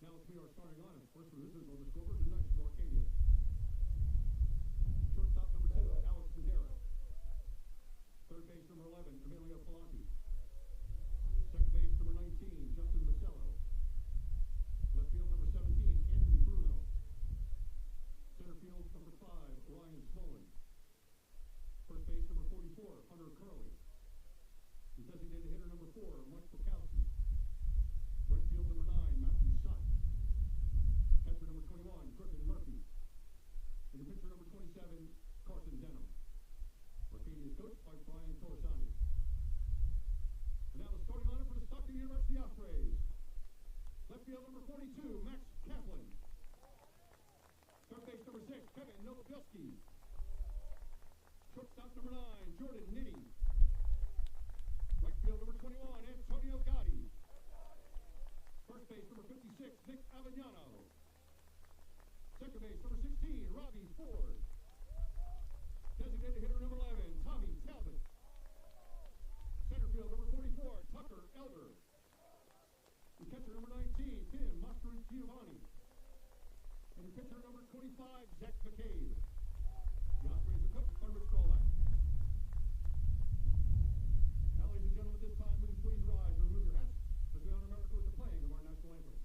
Now let's meet our starting lineup. First for visitors on the scoreboard tonight from Arcadia. Shortstop number 2, Alex Bandera. Third base number 11, Emilio Palante. Second base number 19, Justin Macello. Left field number 17, Anthony Bruno. Center field number 5, Ryan Smolin. First base number 44, Hunter Curley. The designated hitter number 4, Mike Bukowski. Right field number 9, Matthew Sott. Catcher number 21, Griffin Murphy. And your pitcher number 27, Carson Denham. Arcadia is coached by Brian Torsani. And now the starting lineup for the Stockton University Ospreys. Left field number 42, Max Kaplan. Third base number 6, Kevin Novobilski. Shortstop number 9, Jordan Nitty. Right field number 21, Antonio Gotti. First base number 56, Nick Avignano. Second base number 16, Robbie Ford. Designated hitter number 11, Tommy Talbot. Center field number 44, Tucker Elder. The catcher number 19, Tim Mastroianni Giovanni. And the pitcher number 25, Zach McCabe. The Ospreys are coached by Rich Golak. Now, ladies and gentlemen, at this time, will you please rise and remove your hats as we honor America with the playing of our national anthem.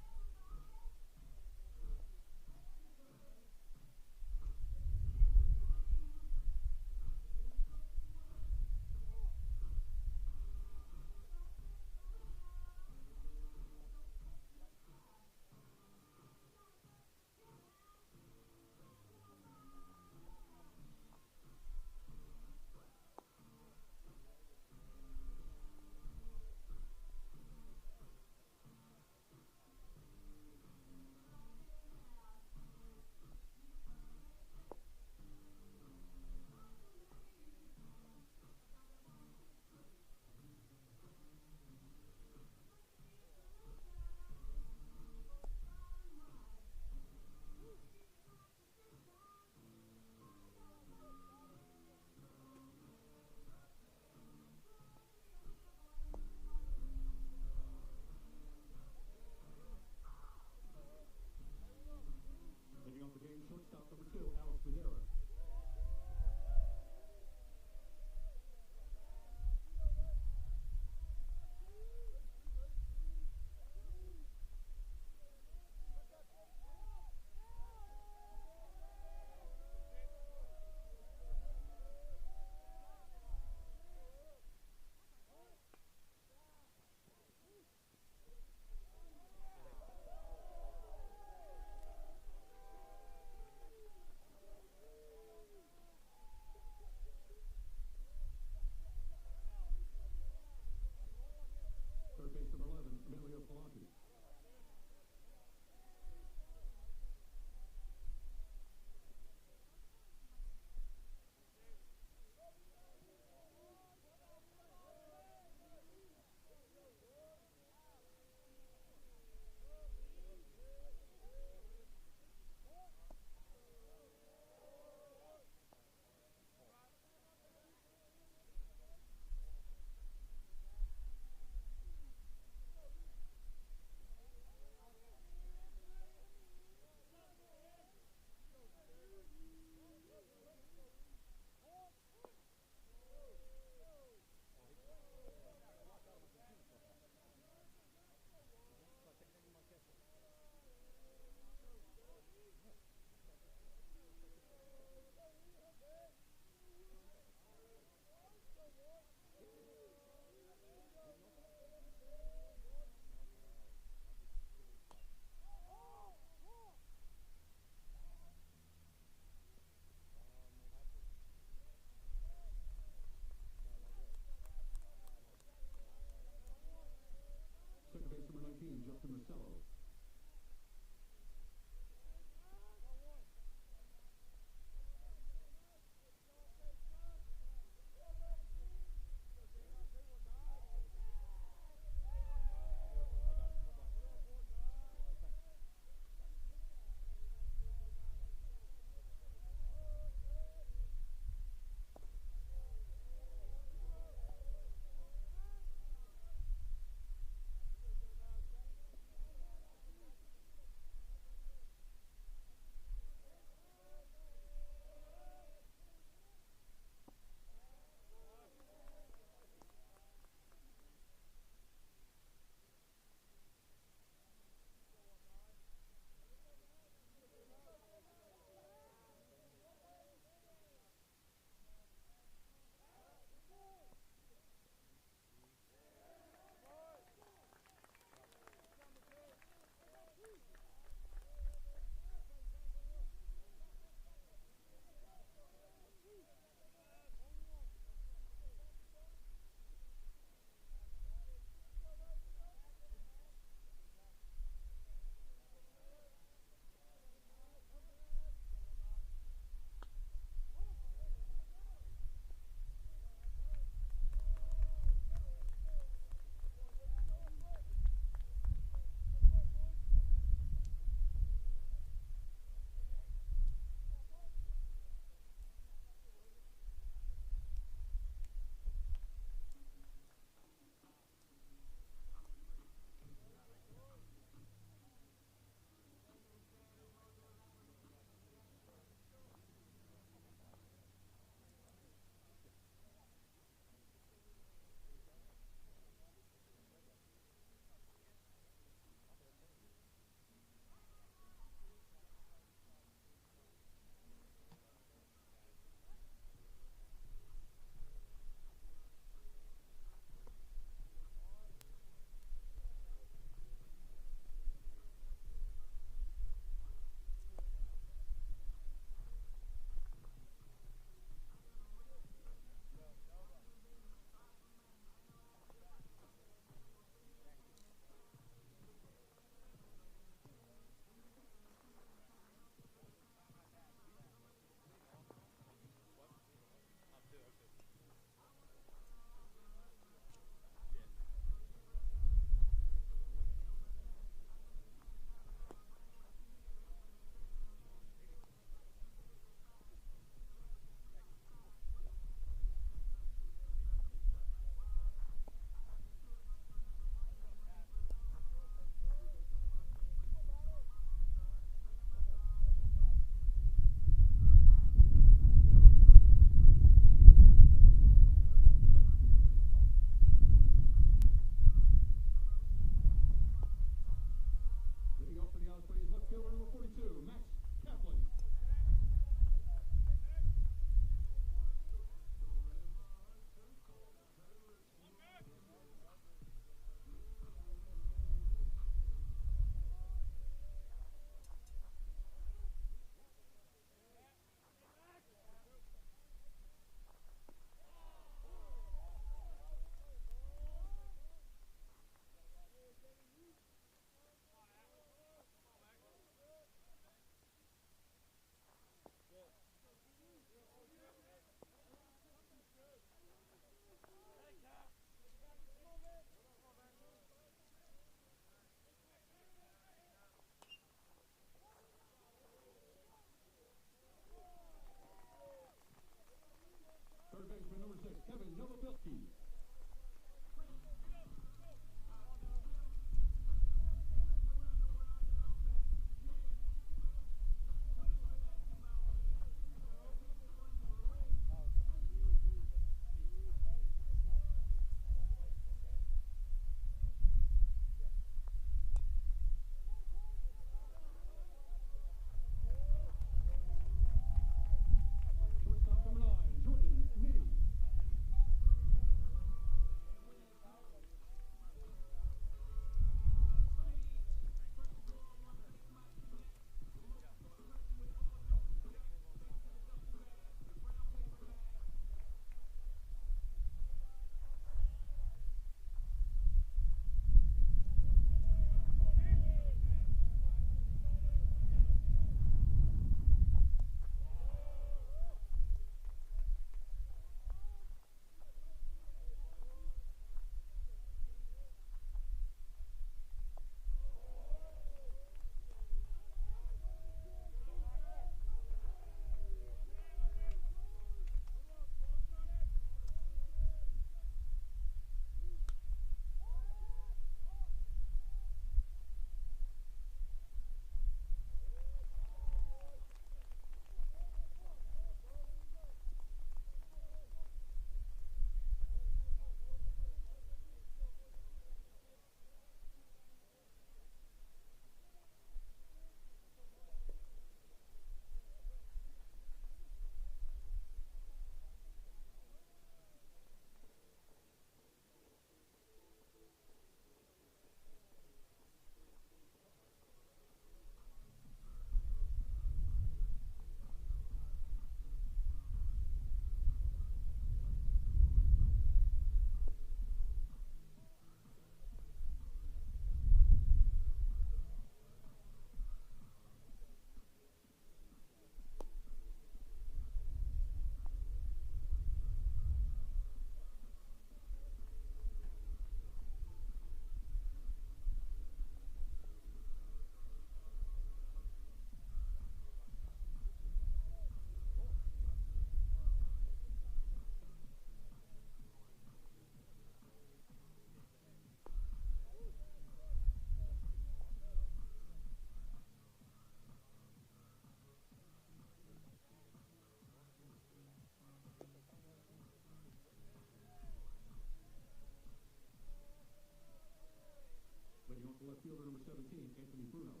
left fielder number 17, Anthony Bruno.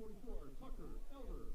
44, Tucker Elder.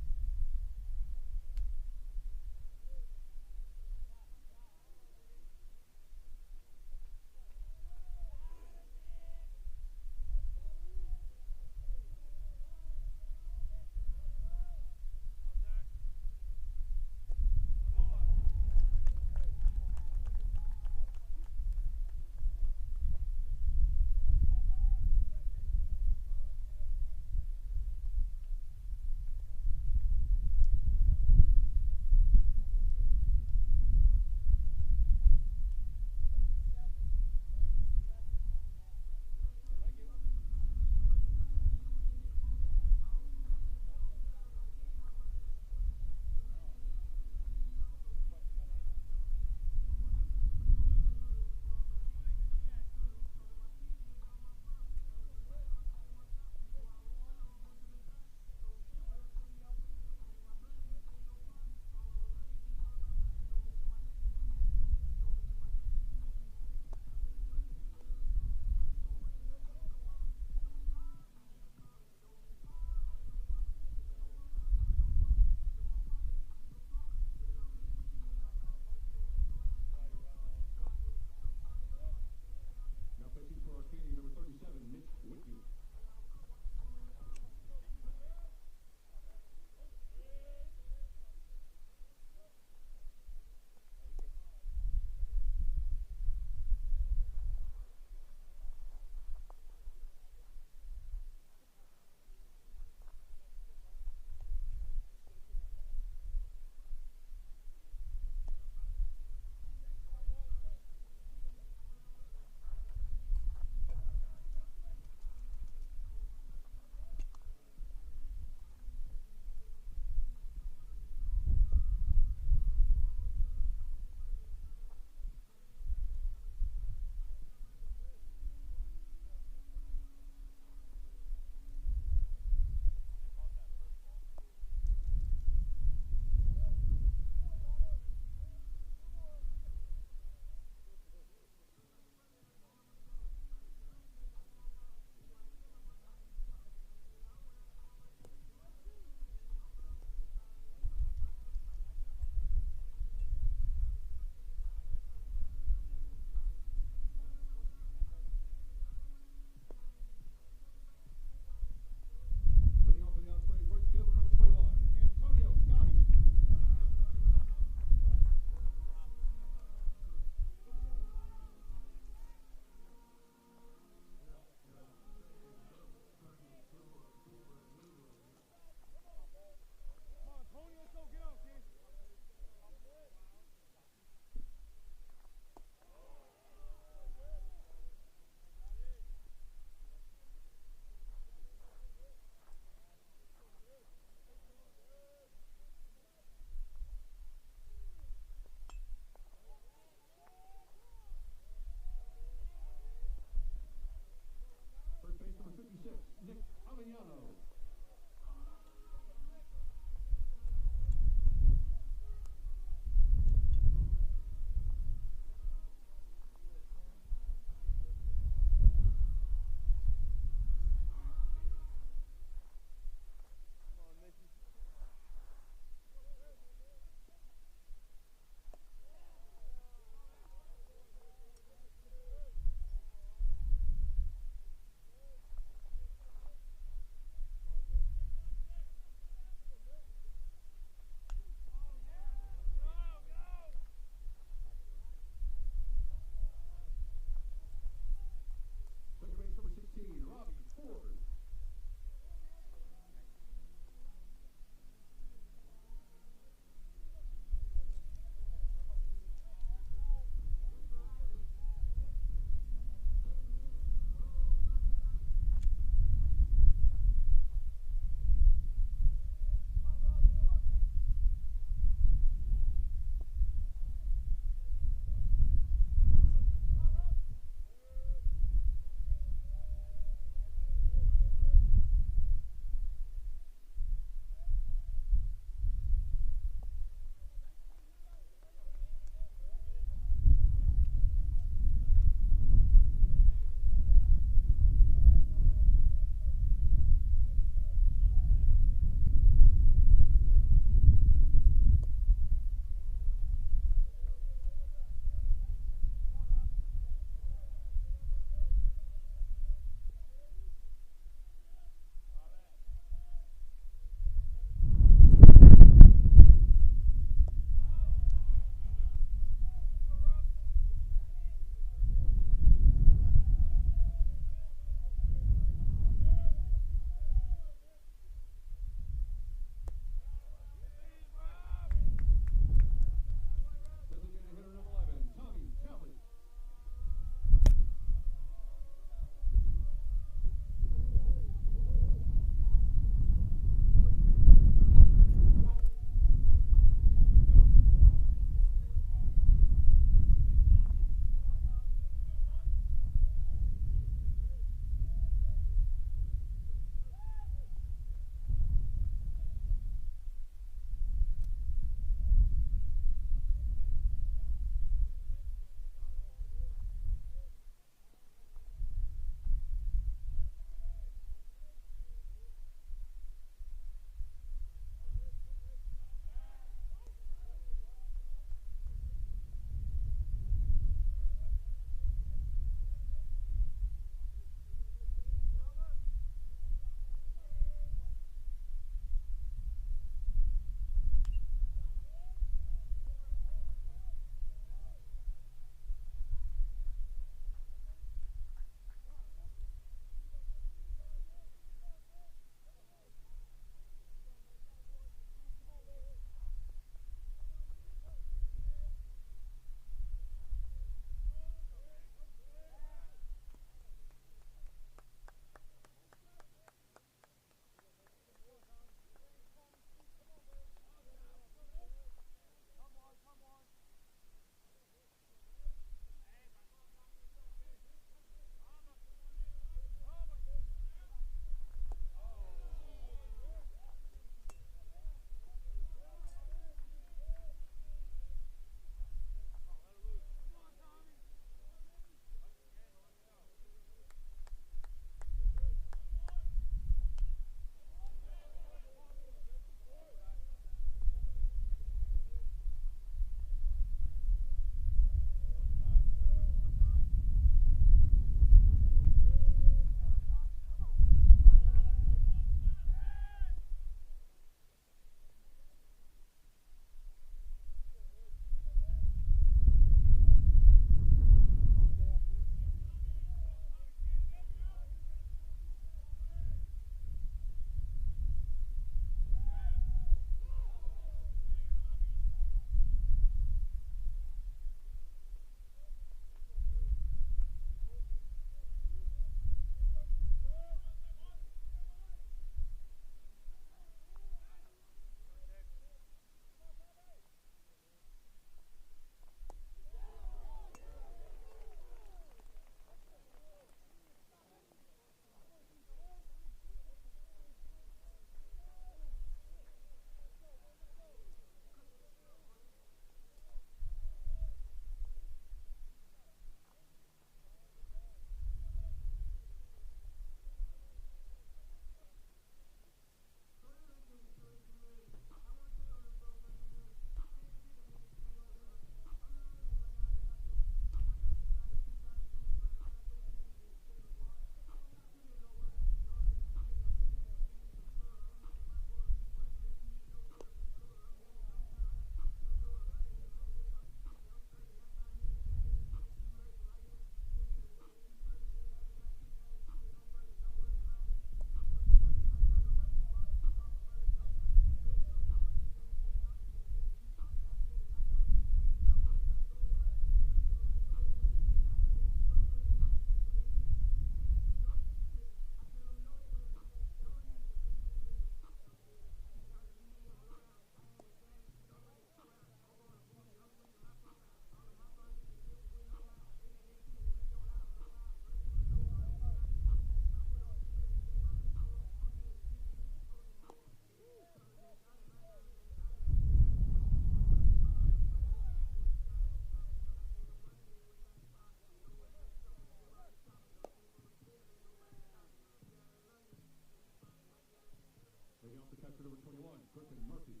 catcher number 21, Griffin Murphy.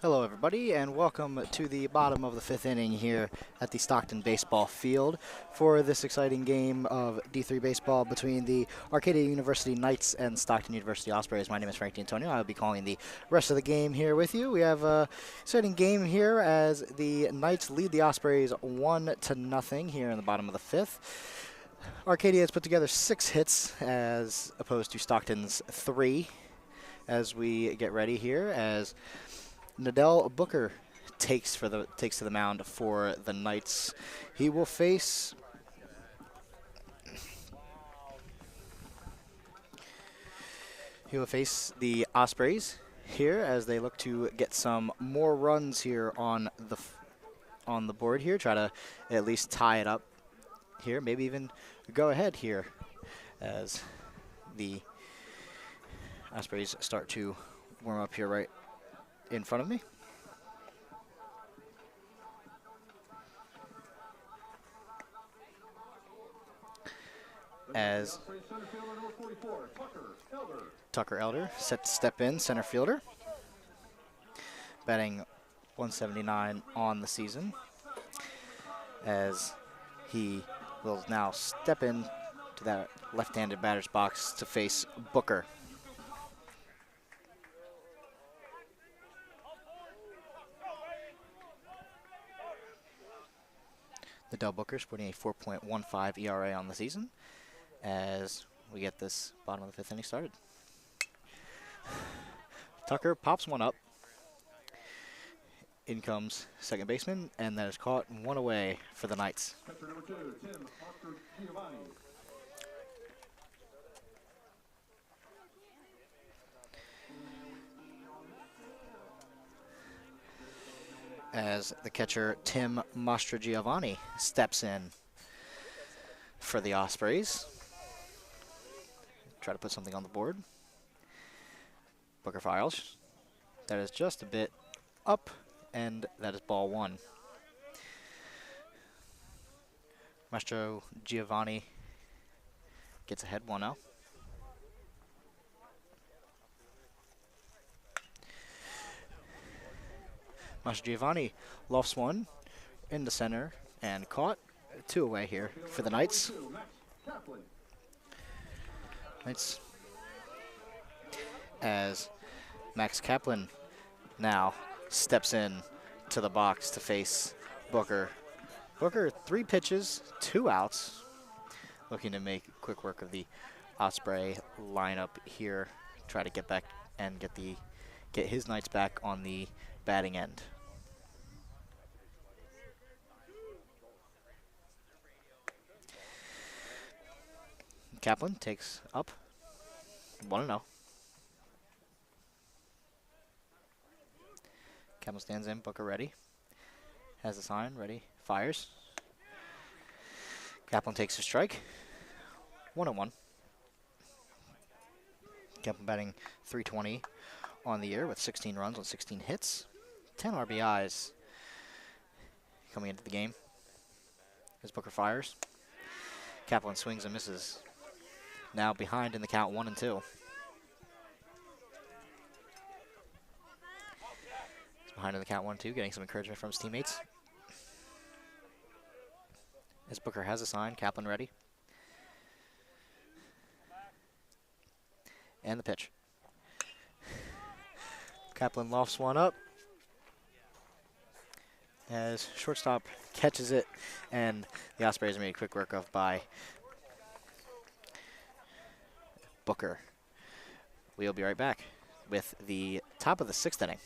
Hello, everybody, and welcome to the bottom of the fifth inning here at the Stockton baseball field for this exciting game of D3 baseball between the Arcadia University Knights and Stockton University Ospreys. My name is Frank D'Antonio. I'll be calling the rest of the game here with you. We have an exciting game here as the Knights lead the Ospreys 1-0 here in the bottom of the fifth. Arcadia has put together 6 hits as opposed to Stockton's 3 as we get ready here as Nadell Booker takes to the mound for the Knights. He will face the Ospreys here as they look to get some more runs here on the board here. Try to at least tie it up here, maybe even go ahead here as the Ospreys start to warm up here right in front of me. As Tucker Elder set to step in, center fielder, batting 179 on the season, as he will now step in to that left-handed batter's box to face Booker. Nadell Booker's putting a 4.15 ERA on the season as we get this bottom of the fifth inning started. Tucker pops one up. In comes second baseman, and that is caught and one away for the Knights. Catcher number 2, Tim Giovanni. As the catcher Tim Giovanni steps in for the Ospreys. Try to put something on the board. Booker files. That is just a bit up, and that is ball 1. Maestro Giovanni gets ahead 1-0. Maestro Giovanni lofts one into center and caught. 2 away here for the Knights. Knights as Max Kaplan now steps in to the box to face Booker. Booker, 3 pitches, 2 outs. Looking to make quick work of the Osprey lineup here. Try to get back and get his Knights back on the batting end. Kaplan takes up 1-0. Kaplan stands in, Booker ready. Has the sign, ready, fires. Kaplan takes a strike. 1-1. Kaplan batting .320 on the year with 16 runs on 16 hits. 10 RBIs coming into the game. As Booker fires. Kaplan swings and misses. Now behind in the count 1-2. He's behind in the count 1-2, getting some encouragement from his teammates. As Booker has a sign, Kaplan ready. And the pitch. Kaplan lofts one up. As shortstop catches it, and the Ospreys are made quick work of by Booker. We'll be right back with the top of the 6th inning.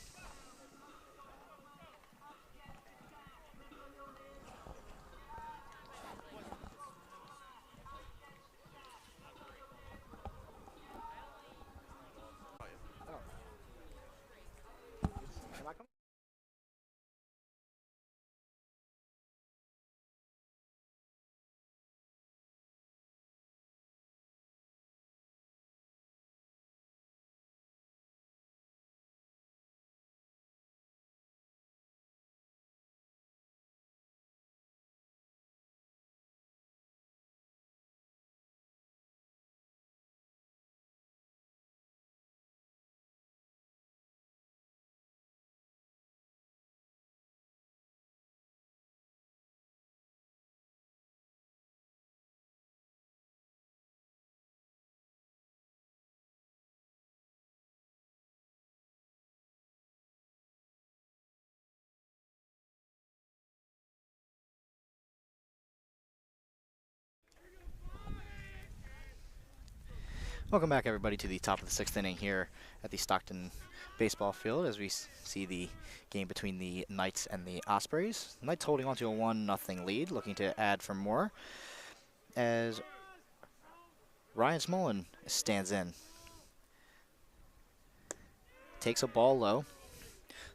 Welcome back, everybody, to the top of the sixth inning here at the Stockton baseball field as we see the game between the Knights and the Ospreys. Knights holding on to a 1-0 lead, looking to add for more as Ryan Smolin stands in. Takes a ball low.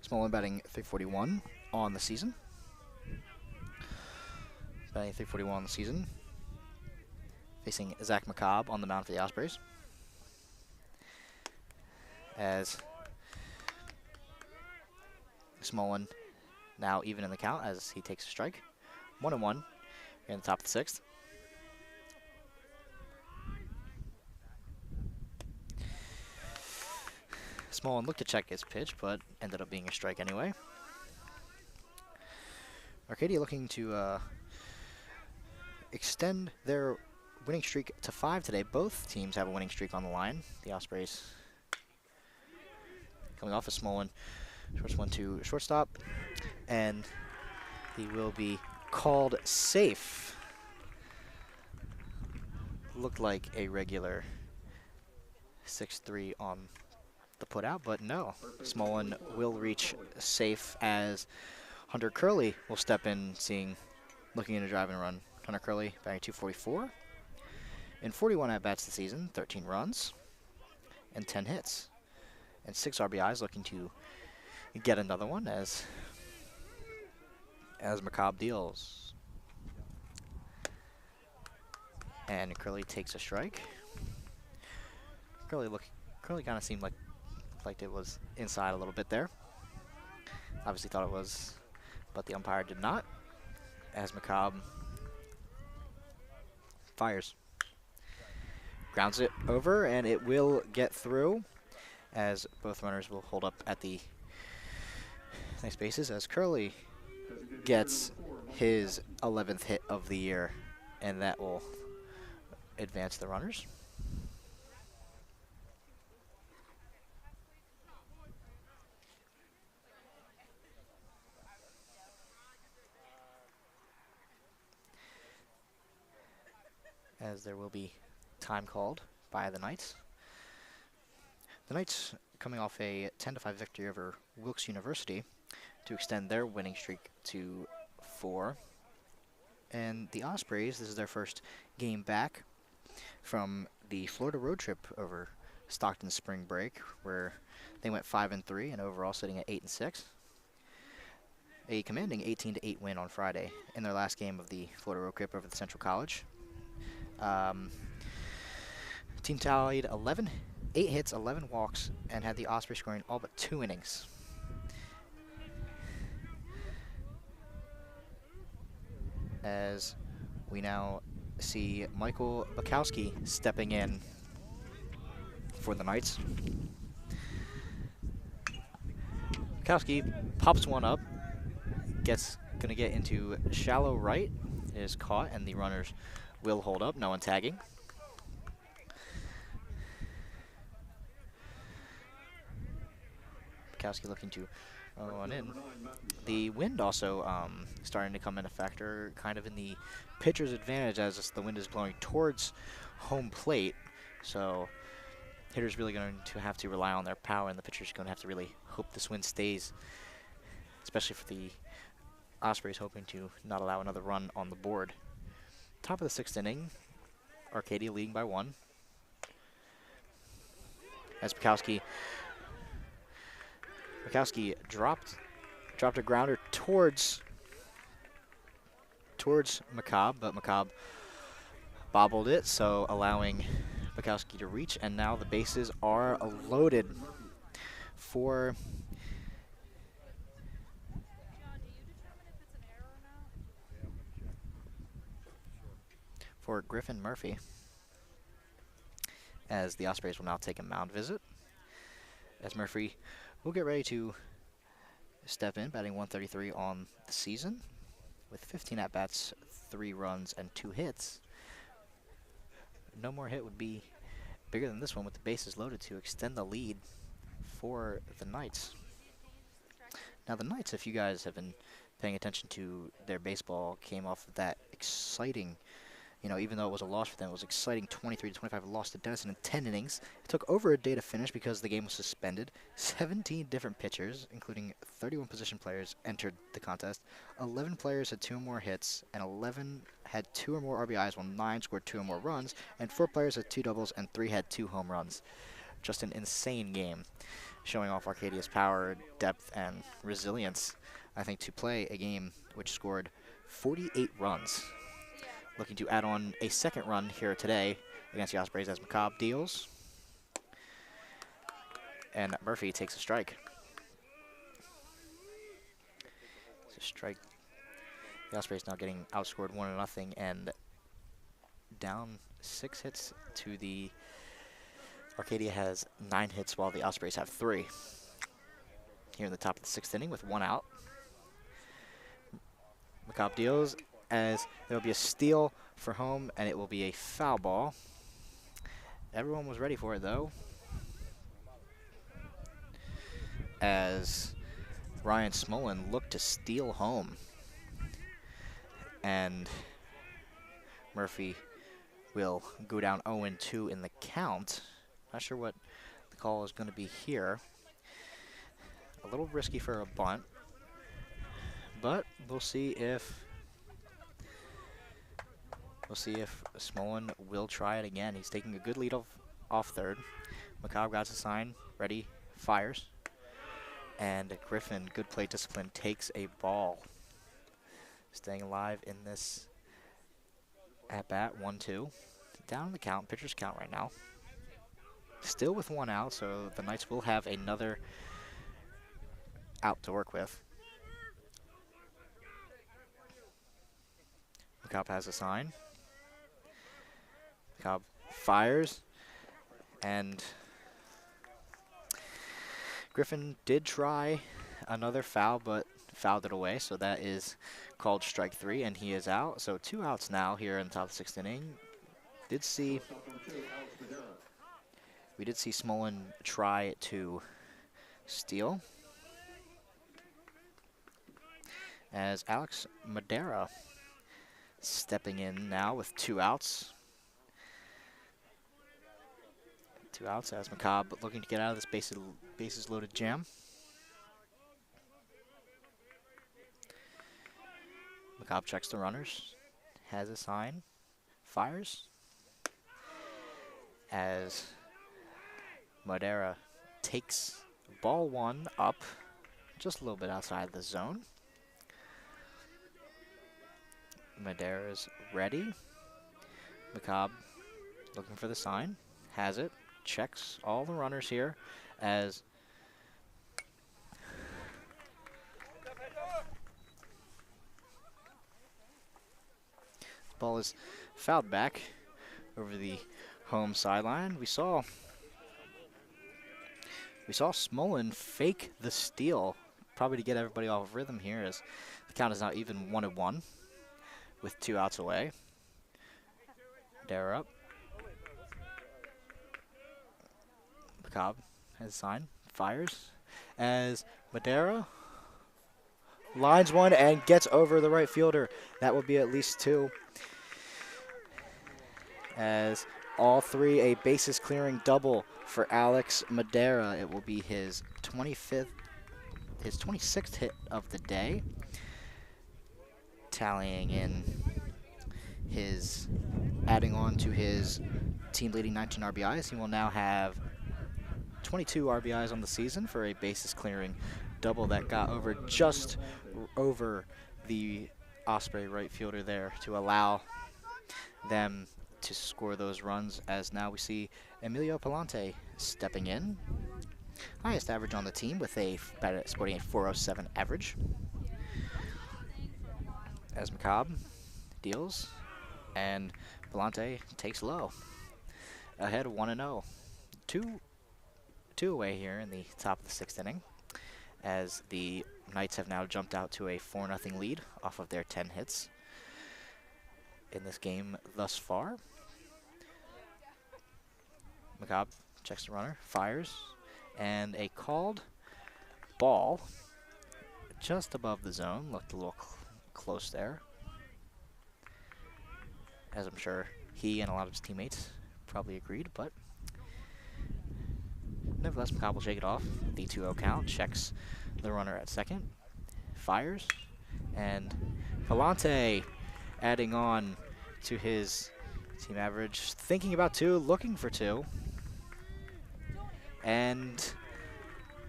Smolin batting .341 on the season. Batting .341 on the season. Facing Zach McCobb on the mound for the Ospreys. As Smolin now even in the count as he takes a strike. 1-1 in the top of the sixth. Smolin looked to check his pitch, but ended up being a strike anyway. Arcadia looking to extend their winning streak to 5 today. Both teams have a winning streak on the line. The Ospreys coming off of Smolin. First one to shortstop, and he will be called safe. Looked like a regular 6-3 on the putout, but no. Smolin will reach safe as Hunter Curley will step in, looking at a drive and run. Hunter Curley batting .244 in 41 at-bats this season, 13 runs and 10 hits and 6 RBIs, looking to get another one as McCobb deals. And Curley takes a strike. Curley kind of seemed like it was inside a little bit there. Obviously thought it was, but the umpire did not. As McCobb fires. Grounds it over, and it will get through as both runners will hold up at the nice bases as Curley gets his 11th hit of the year, and that will advance the runners. As there will be time called by the Knights. The Knights coming off a 10-5 victory over Wilkes University to extend their winning streak to 4. And the Ospreys, this is their first game back from the Florida road trip over Stockton spring break, where they went 5-3 and overall sitting at 8-6. A commanding 18-8 win on Friday in their last game of the Florida road trip over the Central College. Team tallied 8 hits, 11 walks, and had the Ospreys scoring all but 2 innings. As we now see Michael Bukowski stepping in for the Knights. Bukowski pops one up, gonna get into shallow right, is caught, and the runners will hold up, no one tagging. Bukowski looking to run in. The wind also starting to come in a factor, kind of in the pitcher's advantage as the wind is blowing towards home plate. So hitter's really going to have to rely on their power, and the pitcher's going to have to really hope this wind stays, especially for the Ospreys hoping to not allow another run on the board. Top of the 6th inning, Arcadia leading by 1. As Bukowski dropped a grounder towards McCobb, but McCobb bobbled it, so allowing Bukowski to reach, and now the bases are loaded for Griffin Murphy, as the Ospreys will now take a mound visit, as Murphy will get ready to step in, batting .133 on the season with 15 at-bats, 3 runs, and 2 hits. No more hit would be bigger than this one with the bases loaded to extend the lead for the Knights. Now the Knights, if you guys have been paying attention to their baseball, came off of that exciting even though it was a loss for them, it was exciting 23-25 loss to Denison in 10 innings. It took over a day to finish because the game was suspended. 17 different pitchers, including 31 position players, entered the contest. 11 players had 2 or more hits, and 11 had 2 or more RBIs, while 9 scored 2 or more runs, and 4 players had 2 doubles, and 3 had 2 home runs. Just an insane game, showing off Arcadia's power, depth, and resilience, I think, to play a game which scored 48 runs. Looking to add on a second run here today against the Ospreys as McCobb deals. And Murphy takes a strike. It's a strike. The Ospreys now getting outscored 1-0 and down 6 hits to the Arcadia has 9 hits while the Ospreys have 3. Here in the top of the 6th inning with 1 out. McCobb deals as there will be a steal for home, and it will be a foul ball. Everyone was ready for it, though, as Ryan Smolin looked to steal home. And Murphy will go down 0-2 in the count. Not sure what the call is going to be here. A little risky for a bunt, but we'll see if Smolin will try it again. He's taking a good lead off third. McCobb got his sign, ready, fires. And Griffin, good plate discipline, takes a ball. Staying alive in this at-bat, 1-2. Down the count, pitcher's count right now. Still with 1 out, so the Knights will have another out to work with. McCobb has a sign. McCobb fires, and Griffin did try another foul, but fouled it away, so that is called strike 3, and he is out. So 2 outs now here in the top of the 6th inning. We did see Smolin try to steal, as Alex Madera stepping in now with 2 outs. 2 outs as McCobb looking to get out of this bases loaded jam. McCobb checks the runners, has a sign, fires, as Madera takes ball 1 up, just a little bit outside the zone. Madera's ready. McCobb looking for the sign, has it, checks all the runners here as the ball is fouled back over the home sideline. We saw Smolin fake the steal, probably to get everybody off of rhythm here, as the count is now even 1-1 with 2 outs away. Madera up. McCobb has a sign, fires, as Madera lines one and gets over the right fielder. That will be at least 2. As all 3 a bases clearing double for Alex Madera. It will be his 26th hit of the day, tallying in adding on to his team leading 19 RBIs. He will now have 22 RBIs on the season for a bases clearing double that got just over the Osprey right fielder there to allow them to score those runs, as now we see Emilio Palante stepping in. Highest average on the team with sporting a 407 average. As McCobb deals, and Palante takes low. Ahead 1-0. 2 away here in the top of the 6th inning, as the Knights have now jumped out to a 4-0 lead off of their 10 hits in this game thus far. McCobb checks the runner, fires, and a called ball just above the zone. Looked a little close there. as I'm sure he and a lot of his teammates probably agreed, but nevertheless, McCobb will shake it off. The 2-0 count, checks the runner at second, fires, and Palante adding on to his team average, thinking about 2, looking for 2, and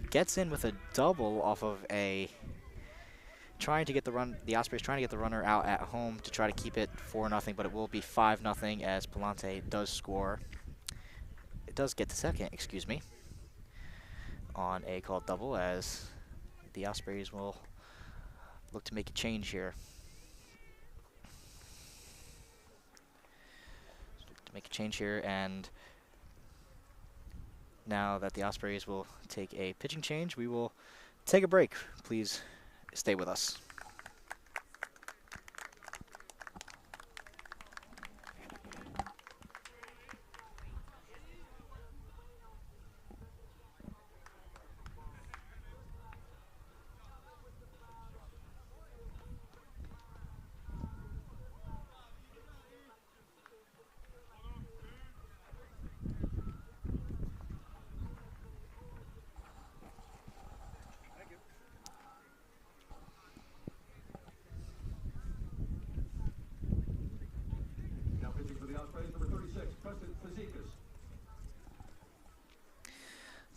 gets in with a double off of a trying to get the run. The Ospreys trying to get the runner out at home to try to keep it 4-0, but it will be 5-0 as Palante does score. It does get to second, excuse me, on a called double, as the Ospreys will look to make a change here. And now that the Ospreys will take a pitching change, we will take a break. Please stay with us. Now pitching for the Ospreys, number 36, Preston Fazekas.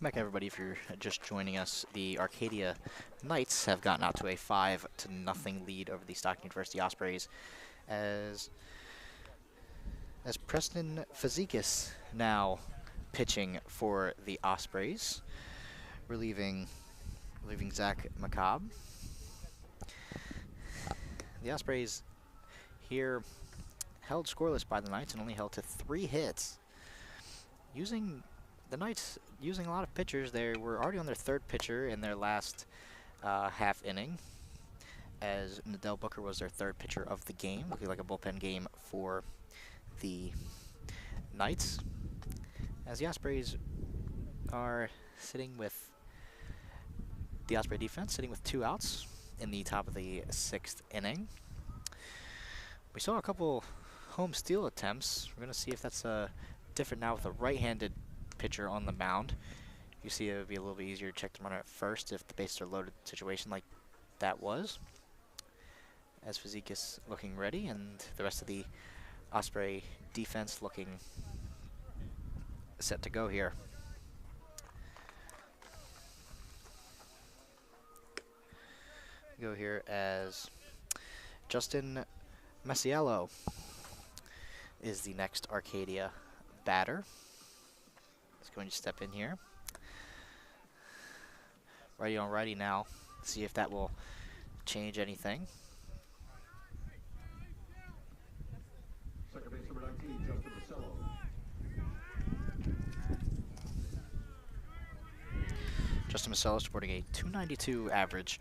Back, everybody, if you're just joining us, the Arcadia Knights have gotten out to a 5-0 lead over the Stockton University Ospreys as Preston Fazekas now pitching for the Ospreys, relieving Zach McCobb. The Ospreys here held scoreless by the Knights and only held to 3 hits. The Knights using a lot of pitchers. They were already on their 3rd pitcher in their last half inning, as Nadell Booker was their 3rd pitcher of the game, looking like a bullpen game for the Knights, as the Ospreys are sitting with the Osprey defense sitting with 2 outs in the top of the 6th inning. We saw a couple home steal attempts. We're going to see if that's different now with a right-handed pitcher on the mound. You see it would be a little bit easier to check the runner at first if the bases are loaded situation like that was. As Fazekas looking ready, and the rest of the Osprey defense looking set to go here. Go here as Justin Masiello is the next Arcadia batter. He's going to step in here. Righty on righty now. See if that will change anything. Second base number 19, Justin Masello. Justin Masello sporting a .292 average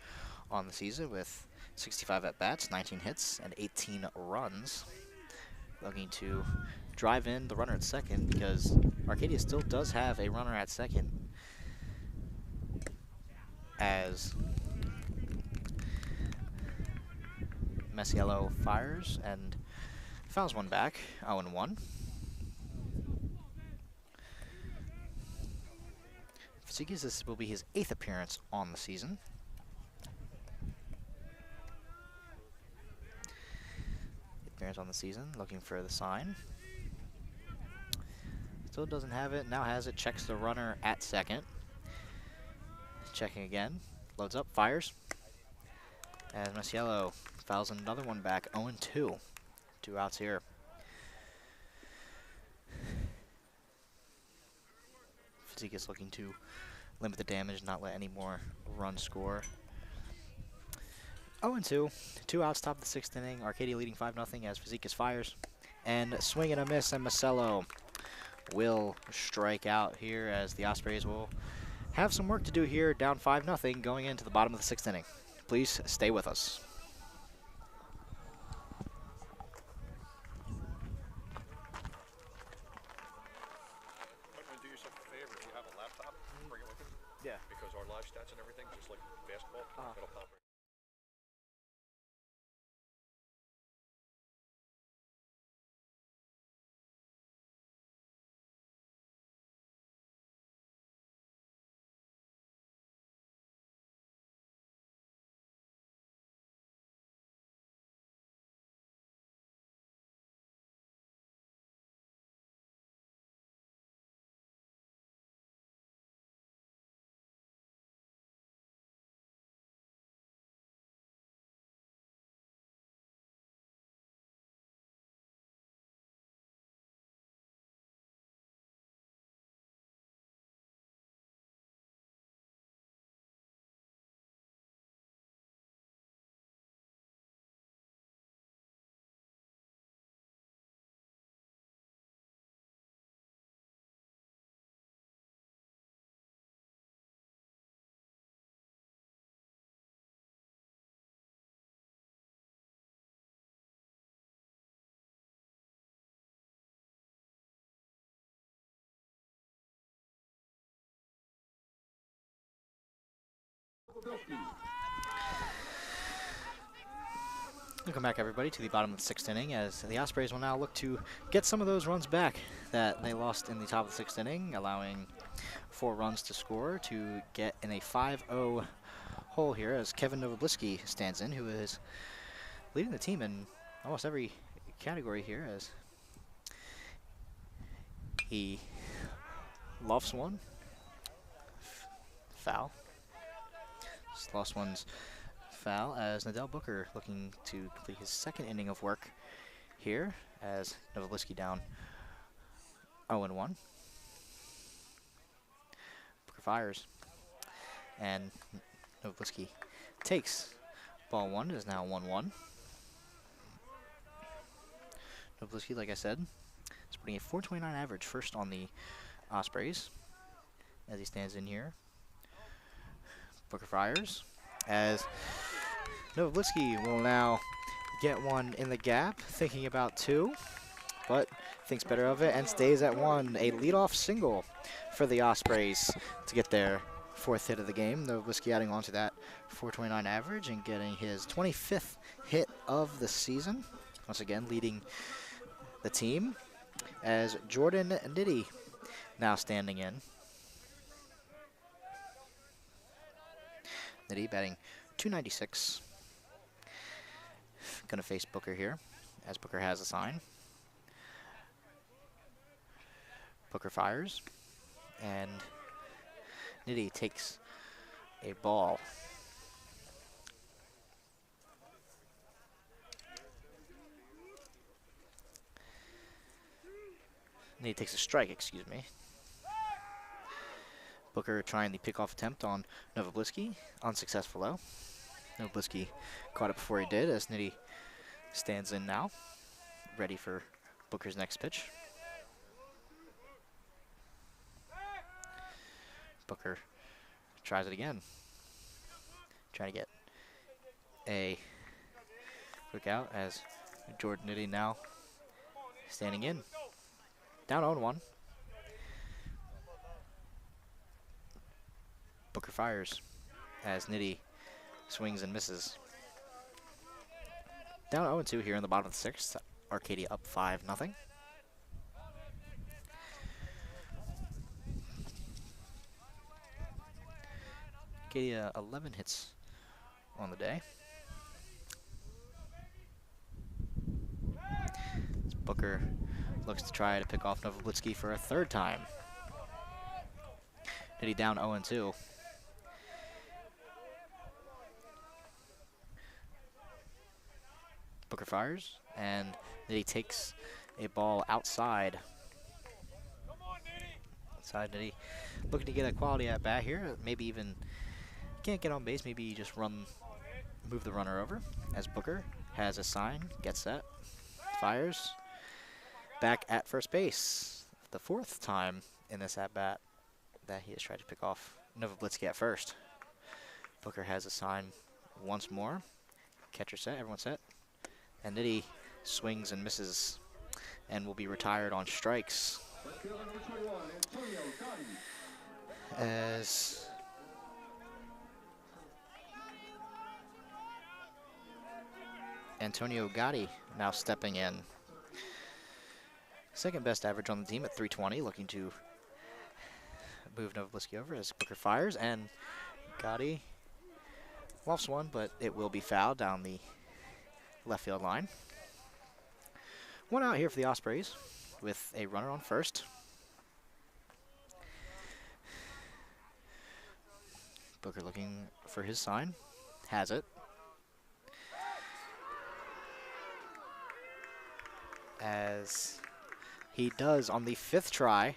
on the season with 65 at-bats, 19 hits, and 18 runs. Looking to drive in the runner at second because Arcadia still does have a runner at second, as Masiello fires and fouls one back, 0-1. Fazekas, this will be his 8th appearance on the season. Appearance on the season, looking for the sign. Still doesn't have it, now has it, checks the runner at second. Checking again, loads up, fires. As Masiello fouls another one back, 0-2. 2 outs here. Fazekas looking to limit the damage, not let any more runs score. 0-2, 2 outs, top of the 6th inning. Arcadia leading 5-0 as Fazekas fires. And swing and a miss, and Masiello will strike out here as the Ospreys will have some work to do here, down 5-0 going into the bottom of the 6th inning. Please stay with us. Do yourself a favor, if you have a laptop, bring it with you. Yeah. Because our live stats and everything, just like basketball, it'll pop right Welcome back, everybody, to the bottom of the 6th inning, as the Ospreys will now look to get some of those runs back that they lost in the top of the 6th inning, allowing 4 runs to score to get in a 5-0 hole here as Kevin Novobliski stands in, who is leading the team in almost every category here, as he lofts one, foul. Just lost one's foul as Nadell Booker looking to complete his 2nd inning of work here as Novobliski down 0-1. Booker fires and Novobliski takes ball 1. It is now 1-1. Novobliski, like I said, is putting a .429 average first on the Ospreys as he stands in here. Booker fires as Novobliski will now get one in the gap, thinking about 2, but thinks better of it and stays at 1. A leadoff single for the Ospreys to get their 4th hit of the game. Novobliski adding on to that .429 average and getting his 25th hit of the season. Once again, leading the team as Jordan Nitty now standing in. Nitty batting .296. Gonna face Booker here, as Booker has a sign. Booker fires, and Nitty takes a ball. Nitty takes a strike, excuse me. Booker trying the pickoff attempt on Novobliski, unsuccessful though. Novobliski caught it before he did, as Nitty stands in now, ready for Booker's next pitch. Booker tries it again, trying to get a quick out as Jordan Nitty now standing in, down 0-1. Booker fires as Nitty swings and misses. Down 0-2 here in the bottom of the 6th. Arcadia up 5-0. Arcadia 11 hits on the day. As Booker looks to try to pick off Novobliski for a 3rd time. Nitty down 0-2. Booker fires, and Nitty takes a ball outside. Outside Nitty, looking to get a quality at bat here. Maybe even can't get on base. Maybe you just move the runner over. As Booker has a sign, gets set, fires, back at first base. The 4th time in this at bat that he has tried to pick off Novobliski at first. Booker has a sign once more. Catcher set, everyone set. And Nitty swings and misses and will be retired on strikes. As Antonio Gotti now stepping in. 2nd best average on the team at .320, looking to move Novobliski over as Booker fires, and Gotti lofts one, but it will be fouled down the left field line. 1 out here for the Ospreys with a runner on first. Booker looking for his sign, has it. As he does on the 5th try,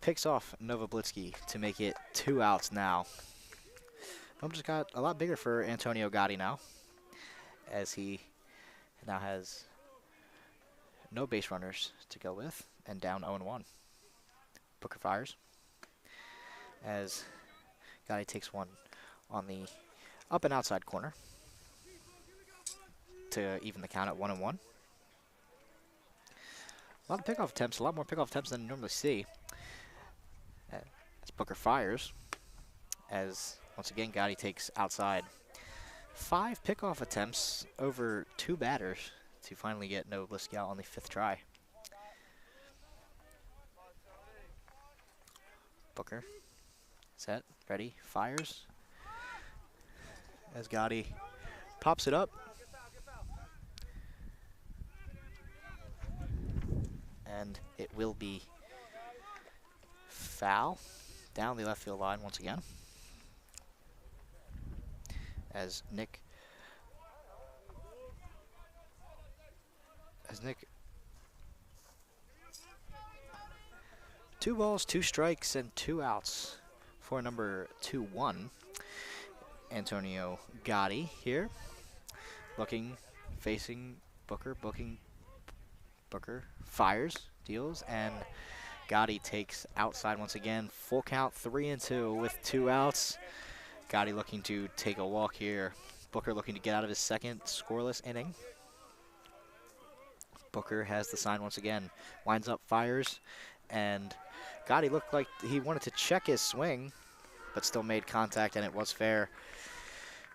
picks off Novobliski to make it 2 outs now. Home just got a lot bigger for Antonio Gotti now, as he now has no base runners to go with and down 0-1. Booker fires as Gotti takes one on the up and outside corner to even the count at 1-1. A lot of pickoff attempts, a lot more pickoff attempts than you normally see. As Booker fires, as Once again, Gotti takes outside. 5 pickoff attempts over 2 batters to finally get Novobliski out on the 5th try. Booker, set, ready, fires. As Gotti pops it up. And it will be foul down the left field line once again. As Nick 2 balls, 2 strikes, and 2 outs for number 2-1. Antonio Gotti here. Looking, facing Booker, Booker fires, deals, and Gotti takes outside once again. Full count, 3-2 with 2 outs. Gotti looking to take a walk here. Booker looking to get out of his 2nd scoreless inning. Booker has the sign once again. Winds up, fires, and Gotti looked like he wanted to check his swing, but still made contact, and it was fair.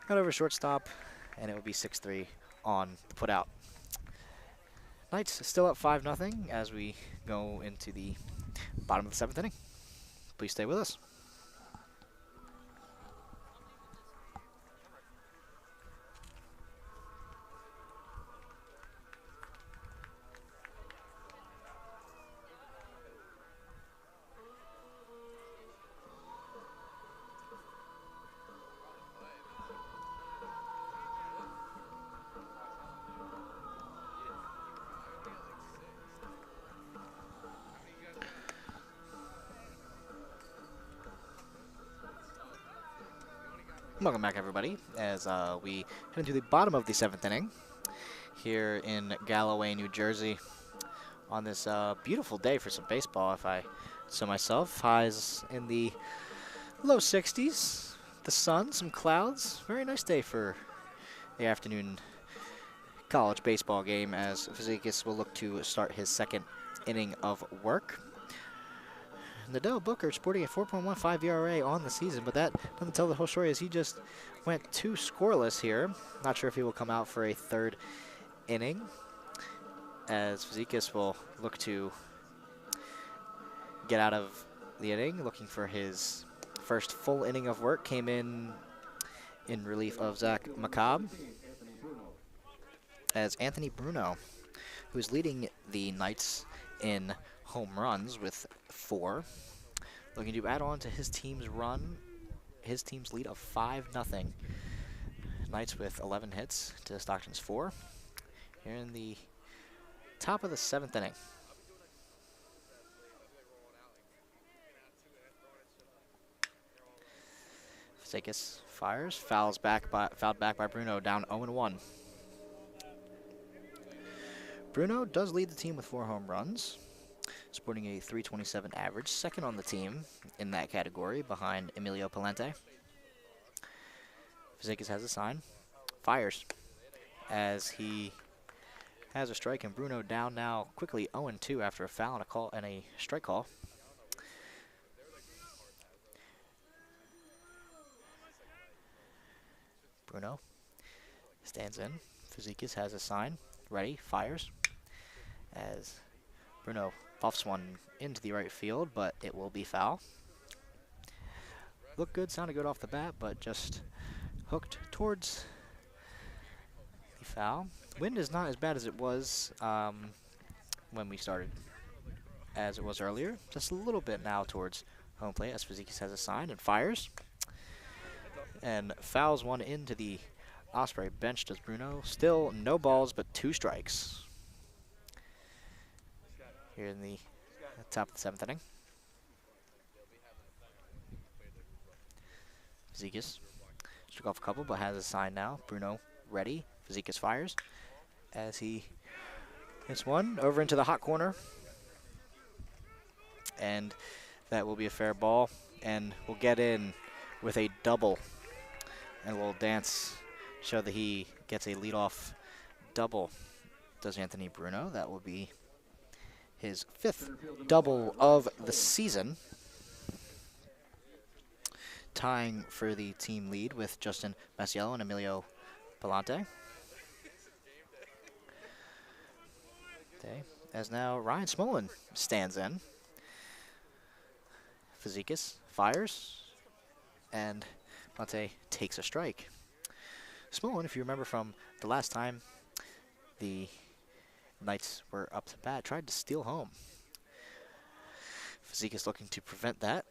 Got over shortstop, and it will be 6-3 on the putout. Knights still up 5-0 as we go into the bottom of the 7th inning. Please stay with us. Welcome back, everybody, as we head into the bottom of the 7th inning here in Galloway, New Jersey, on this beautiful day for some baseball, if I so myself. Highs in the low 60s, the sun, some clouds. Very nice day for the afternoon college baseball game, as Fazikis will look to start his 2nd inning of work. Nadell Booker sporting a 4.15 ERA on the season, but that doesn't tell the whole story, as he just went 2 scoreless here. Not sure if he will come out for a 3rd inning, as Fazikis will look to get out of the inning, looking for his first full inning of work. Came in relief of Zach McCobb, as Anthony Bruno, who is leading the Knights in home runs with 4, looking to add on to his team's lead of 5-0. Knights with 11 hits to Stockton's 4 here in the top of the 7th inning. Fazikis fires, fouled back by Bruno, down 0-1. Bruno does lead the team with 4 home runs, sporting a .327 average, 2nd on the team in that category behind Emilio Palente. Fazikis has a sign, fires, as he has a strike, and Bruno down now quickly 0-2 after a foul and a strike call. Bruno stands in. Fazikis has a sign, ready, fires, as Bruno buffs one into the right field, but it will be foul. Looked good, sounded good off the bat, but just hooked towards the foul. Wind is not as bad as it was when we started, as it was earlier. Just a little bit now towards home plate, as Fazikis has a sign and fires. And fouls one into the Osprey bench, does Bruno. Still no balls, but 2 strikes here in the top of the 7th inning. Fazikis struck off a couple, but has a sign now. Bruno ready. Fazikis fires as he hits one over into the hot corner. And that will be a fair ball, and will get in with a double. And a little dance show that he gets a leadoff double, does Anthony Bruno. That will be his 5th double of the season tying for the team lead with Justin Masiello and Emilio Palante. Okay. As now Ryan Smolin stands in. Fazekas fires, and Palante takes a strike. Smolin, if you remember from the last time the Knights were up to bat, tried to steal home. Fazekas looking to prevent that.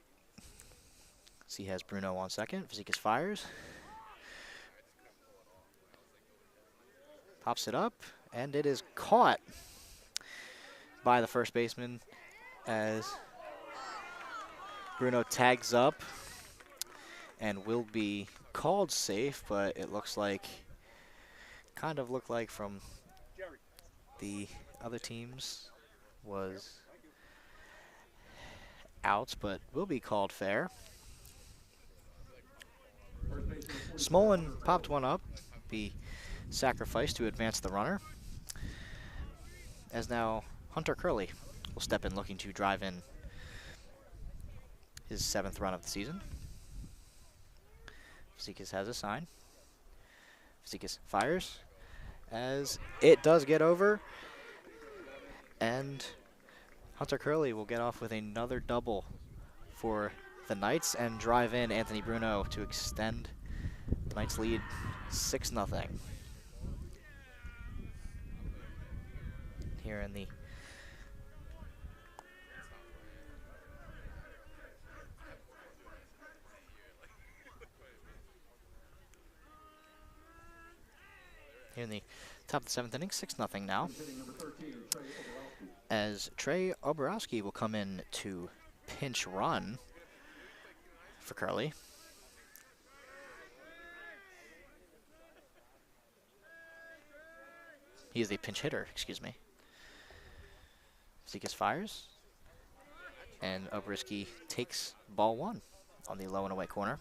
So he has Bruno on second. Fazekas fires. Pops it up, and it is caught by the first baseman as Bruno tags up and will be called safe, but it looks like, kind of looked like from the other teams was out, but will be called fair. Smolin popped one up, be sacrificed to advance the runner. As now Hunter Curley will step in looking to drive in his 7th run of the season. Fazekas has a sign. Fazekas fires as it does get over, and Hunter Curley will get off with another double for the Knights and drive in Anthony Bruno to extend the Knights lead 6-0. Here in the top of the 7th inning, 6-0 now. As Trey Oborowski will come in to pinch run for Curley. He is a pinch hitter, excuse me. Fazekas fires, and Oborowski takes ball 1 on the low and away corner.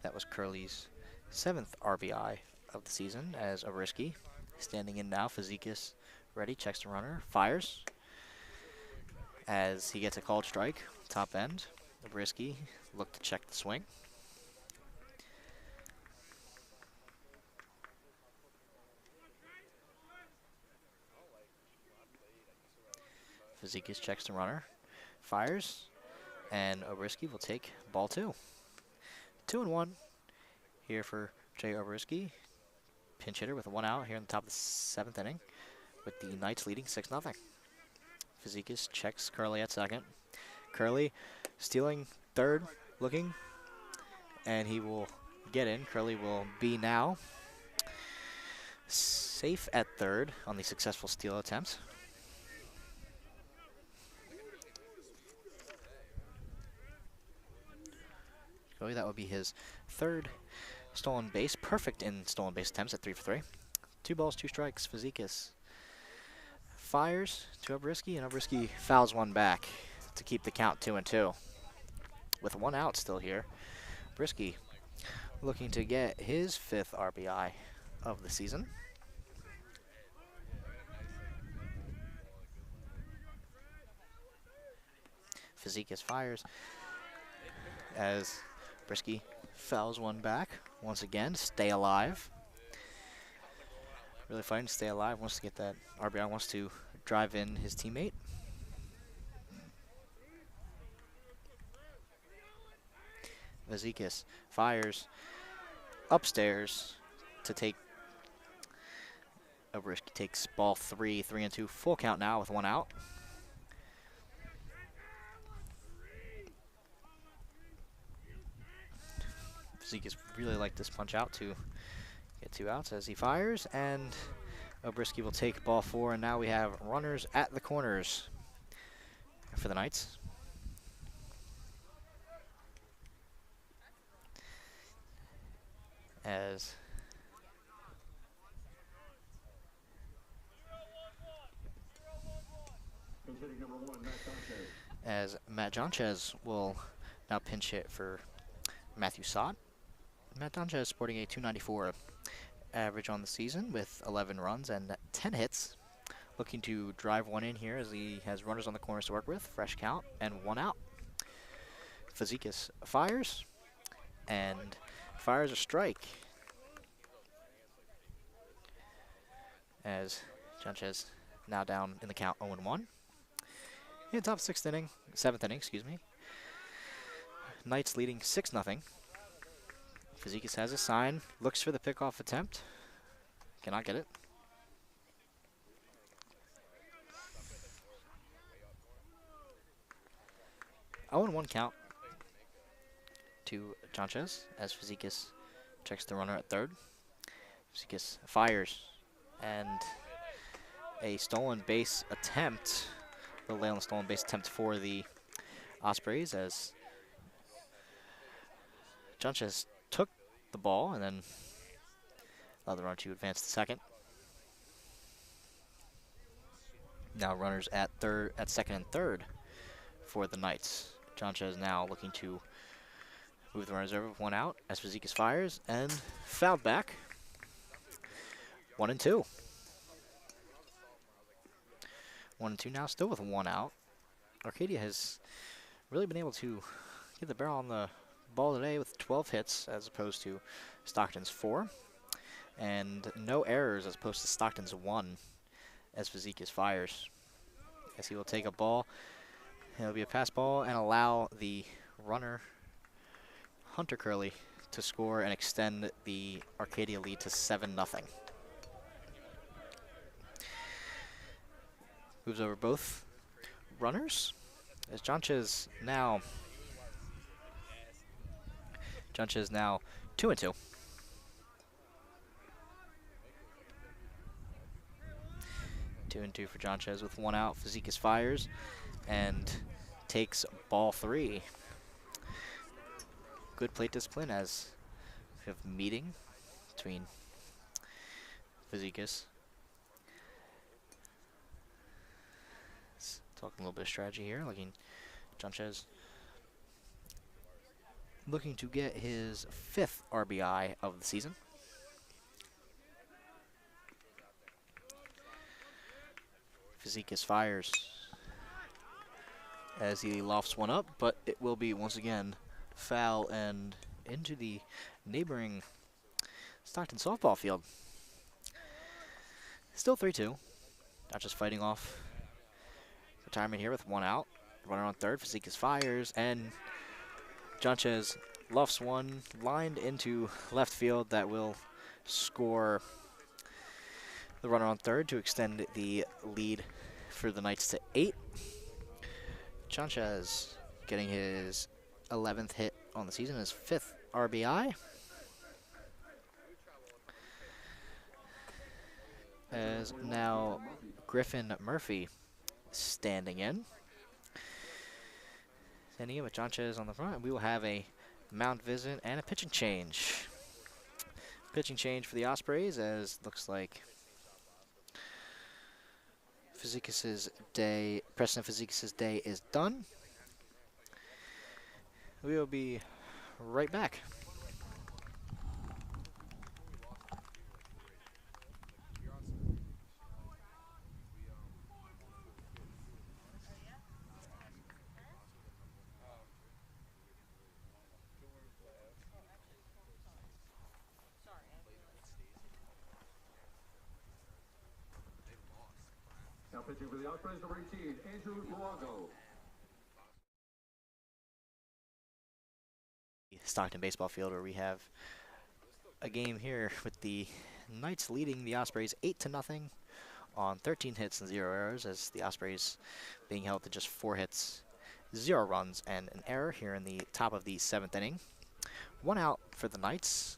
That was Curley's 7th RBI of the season, as Oborowski standing in now. Fazekas ready, checks the runner, fires as he gets a called strike, top end. Oborowski looked to check the swing. Fazekas checks the runner, fires, and Oborowski will take ball 2. 2-1 here for Jay Oborowski, pinch hitter with 1 out here in the top of the 7th inning, with the Knights leading 6-0. Fazekas checks Curley at second. Curley stealing third, looking, and he will get in. Curley will be now safe at third on the successful steal attempts. That would be his 3rd stolen base. Perfect in stolen base attempts at 3 for 3. 2 balls, 2 strikes. Fazekas fires to Oborowski, and Oborowski fouls one back to keep the count 2-2. With 1 out still here, Oborowski looking to get his 5th RBI of the season. Fazekas fires as Oborowski fouls one back once again. Stay alive. Really fighting to stay alive. Wants to get that RBI. Wants to drive in his teammate. Fazekas fires upstairs to take. Oborowski takes ball 3, 3-2. Full count now with 1 out. Fazekas really like this punch out to get 2 outs as he fires, and Oborowski will take ball 4, and now we have runners at the corners for the Knights. As Matt Jonchez will now pinch hit for Matthew Sott. Matt Jonchez sporting a .294 average on the season with 11 runs and 10 hits. Looking to drive one in here as he has runners on the corners to work with. Fresh count and 1 out. Fazekas fires and fires a strike as Sanchez now down in the count 0-1. In the top seventh inning, excuse me. Knights leading 6-0. Fazekas has a sign, looks for the pickoff attempt, cannot get it. Oh, and 1 count to Sanchez as Fazekas checks the runner at third. Fazekas fires and a stolen base attempt. The lay on the stolen base attempt for the Ospreys as Sanchez took the ball and then allowed the runner to advance to second. Now runners at second and third for the Knights. Sanchez now looking to move the runners over with 1 out as Fazekas fires and fouled back. 1-2. 1-2 now, still with 1 out. Arcadia has really been able to get the barrel on the ball today with 12 hits as opposed to Stockton's 4. And no errors as opposed to Stockton's 1 as Fazekas fires. As he will take a ball, it'll be a pass ball and allow the runner, Hunter Curley, to score and extend the Arcadia lead to 7-0. Moves over both runners as Sanchez now 2-2. 2-2 for Sanchez with 1 out. Fazekas fires and takes ball 3. Good plate discipline as we have meeting between Fazekas. Talking a little bit of strategy here, Sanchez looking to get his 5th RBI of the season. Fazekas fires as he lofts 1 up, but it will be once again foul and into the neighboring Stockton softball field. Still 3-2. Not just fighting off retirement here with 1 out. Runner on third. Fazekas fires and Sanchez lofts 1, lined into left field that will score the runner on third to extend the lead for the Knights to 8. Sanchez getting his 11th hit on the season, his 5th RBI. As now Griffin Murphy standing in. Standing in with Sanchez on the front, and we will have a mound visit and a pitching change. Pitching change for the Ospreys, as looks like Preston Fazekas' day is done. We will be right back. Now pitching for the Ospreys, number 18, Andrew Luongo. Stockton baseball field, where we have a game here with the Knights leading the Ospreys 8-0 on 13 hits and 0 errors, as the Ospreys being held to just 4 hits, 0 runs, and an error here in the top of the 7th inning. 1 out for the Knights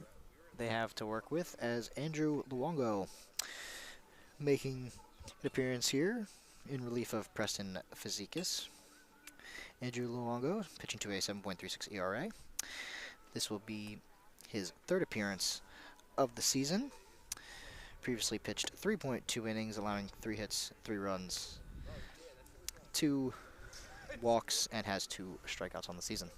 they have to work with as Andrew Luongo making an appearance here in relief of Preston Fazekas. Andrew Luongo pitching to a 7.36 ERA. This will be his 3rd appearance of the season. Previously pitched 3.2 innings, allowing 3 hits, 3 runs, 2 walks, and has 2 strikeouts on the season.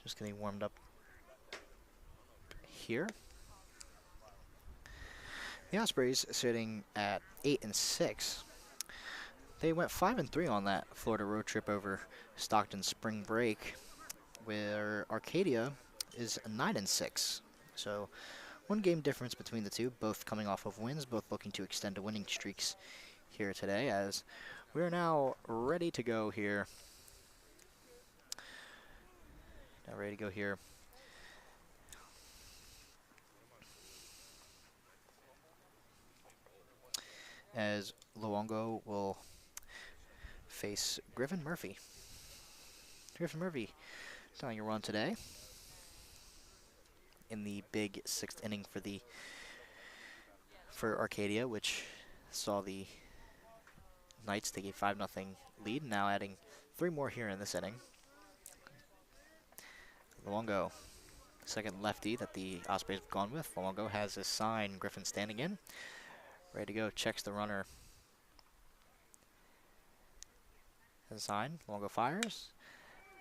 Just getting warmed up here. The Ospreys sitting at 8-6. They went 5-3 on that Florida road trip over Stockton spring break, where Arcadia is 9-6. So one game difference between the two, both coming off of wins, both looking to extend to winning streaks here today, as we're now ready to go here. As Luongo will face Griffin Murphy. Griffin Murphy starting a run today in the big 6th inning for Arcadia, which saw the Knights take a 5-0 lead, now adding 3 more here in this inning. Luongo, second lefty that the Ospreys have gone with. Luongo has his sign, Griffin standing in. Ready to go, checks the runner. Has a sign, Luongo fires.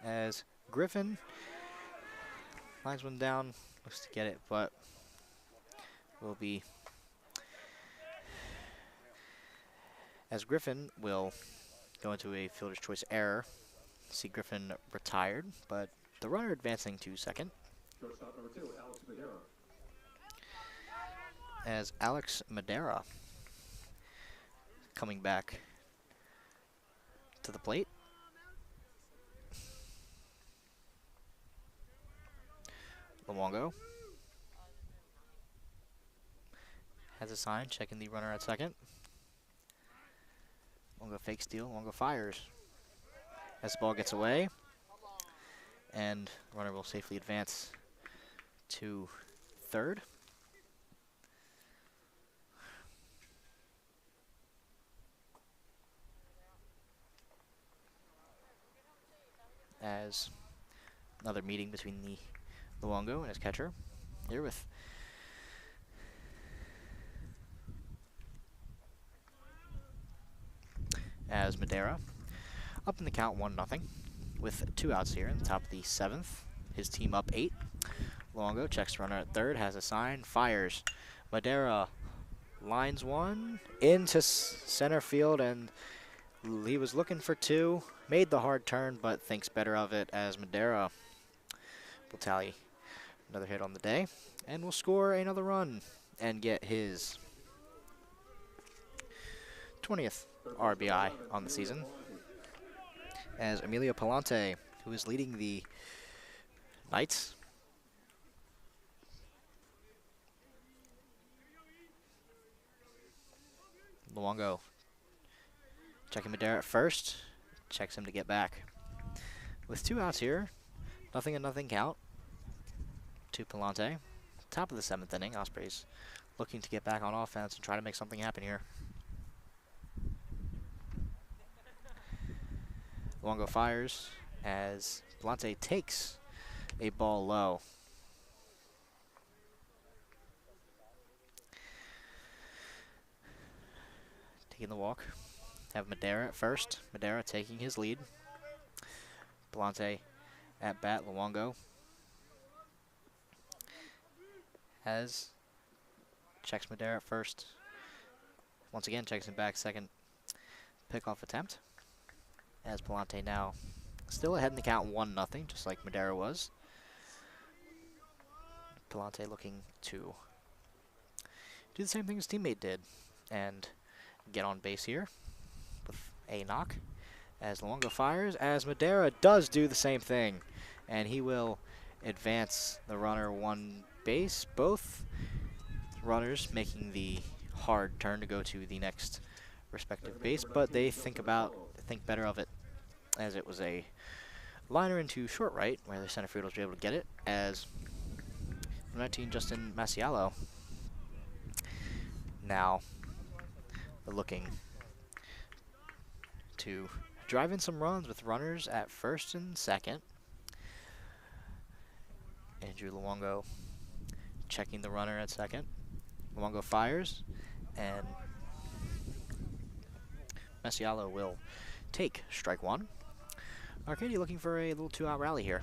As Griffin lines one down, looks to get it, but will be... As Griffin will go into a fielder's choice error. See Griffin retired, but the runner advancing to second. Shortstop number 2, Alex Madera. As Alex Madera coming back to the plate. Luongo has a sign, checking the runner at second. Luongo fake steal, Luongo fires. As the ball gets away, and the runner will safely advance to third. As another meeting between the Luongo and his catcher here with as Madera up in the count 1-0 with 2 outs here in the top of the 7th. His team up 8. Luongo checks the runner at third, has a sign, fires. Madera lines one into center field, and he was looking for 2. Made the hard turn, but thinks better of it as Madera will tally another hit on the day and will score another run and get his 20th RBI on the season. As Emilio Palante, who is leading the Knights, Luongo checking Madera at first, checks him to get back. With 2 outs here, 0-0 count to Palante. Top of the 7th inning, Ospreys looking to get back on offense and try to make something happen here. Luongo fires as Palante takes a ball low. Taking the walk. Have Madera at first. Madera taking his lead. Palante at bat. Luongo has checks Madera at first. Once again checks him back, second pickoff attempt. As Palante now still ahead in the count 1-0, just like Madera was. Palante looking to do the same thing his teammate did and get on base here with a knock. As Luongo fires, as Madera does do the same thing, and he will advance the runner 1 base. Both runners making the hard turn to go to the next respective base, but they think better of it, as it was a liner into short right where the center fielders were able to get it, as 19 Justin Masiello now looking to drive in some runs with runners at first and second. Andrew Luongo checking the runner at second. Luongo fires, and Masiello will take strike 1. Arcadia looking for a little 2-out rally here.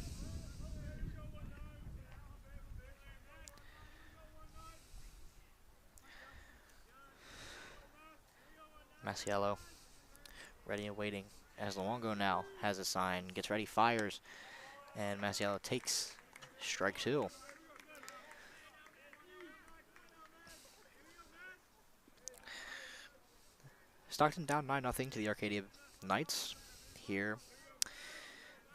Masiello ready and waiting as Luongo now has a sign, gets ready, fires, and Masiello takes strike 2. Stockton down 9-0 to the Arcadia Knights here,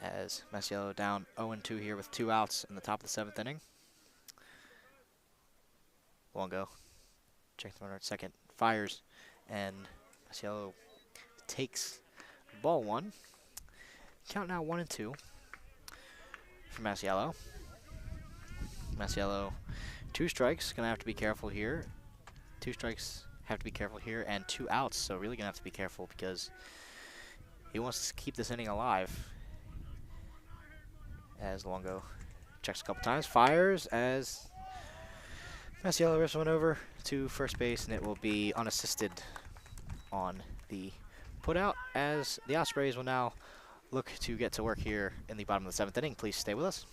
as Masiello down 0-2 here with 2 outs in the top of the 7th inning. Luongo checks the runner at second, fires, and Masiello takes ball 1. Count now 1-2 for Masiello. Masiello, 2 strikes, gonna have to be careful here. 2 strikes, have to be careful here, and 2 outs, so really gonna have to be careful because he wants to keep this inning alive. As Luongo checks a couple times, fires as Masiello rips one over to first base, and it will be unassisted on the putout, as the Ospreys will now look to get to work here in the bottom of the 7th inning. Please stay with us.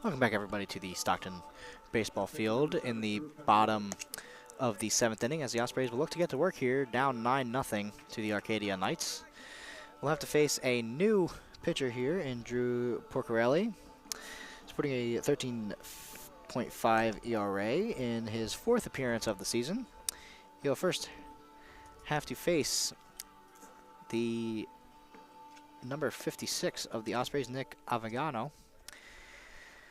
Welcome back, everybody, to the Stockton baseball field in the bottom of the 7th inning, as the Ospreys will look to get to work here, down 9-0 to the Arcadia Knights. We'll have to face a new pitcher here in Drew Porcarelli. He's putting a 13.5 ERA in his 4th appearance of the season. He'll first have to face the number 56 of the Ospreys, Nick Avellano.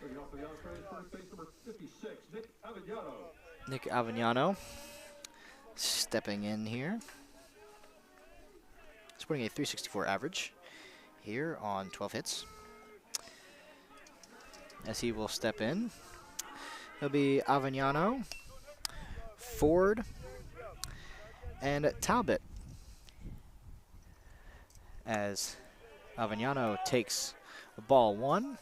Leading off for the Ospreys, first base number 56, Nick Avellano. Nick Avellano stepping in here. He's putting a 364 average here on 12 hits. As he will step in, it'll be Avellano, Ford, and Talbot. As Avellano takes ball 1.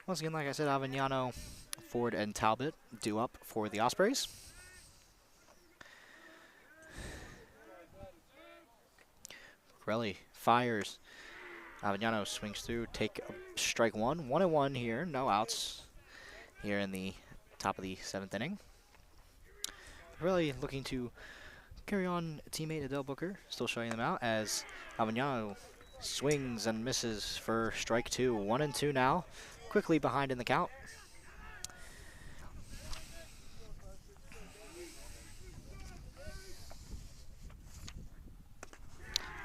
Once again, like I said, Avellano, Ford, and Talbot due up for the Ospreys. Corelli fires. Avellano swings through, take strike 1. 1-1 here, no outs here in the top of the 7th inning. Corelli looking to carry on teammate Adele Booker, still showing them out as Avellano swings and misses for strike 2. 1-2 now. Quickly behind in the count.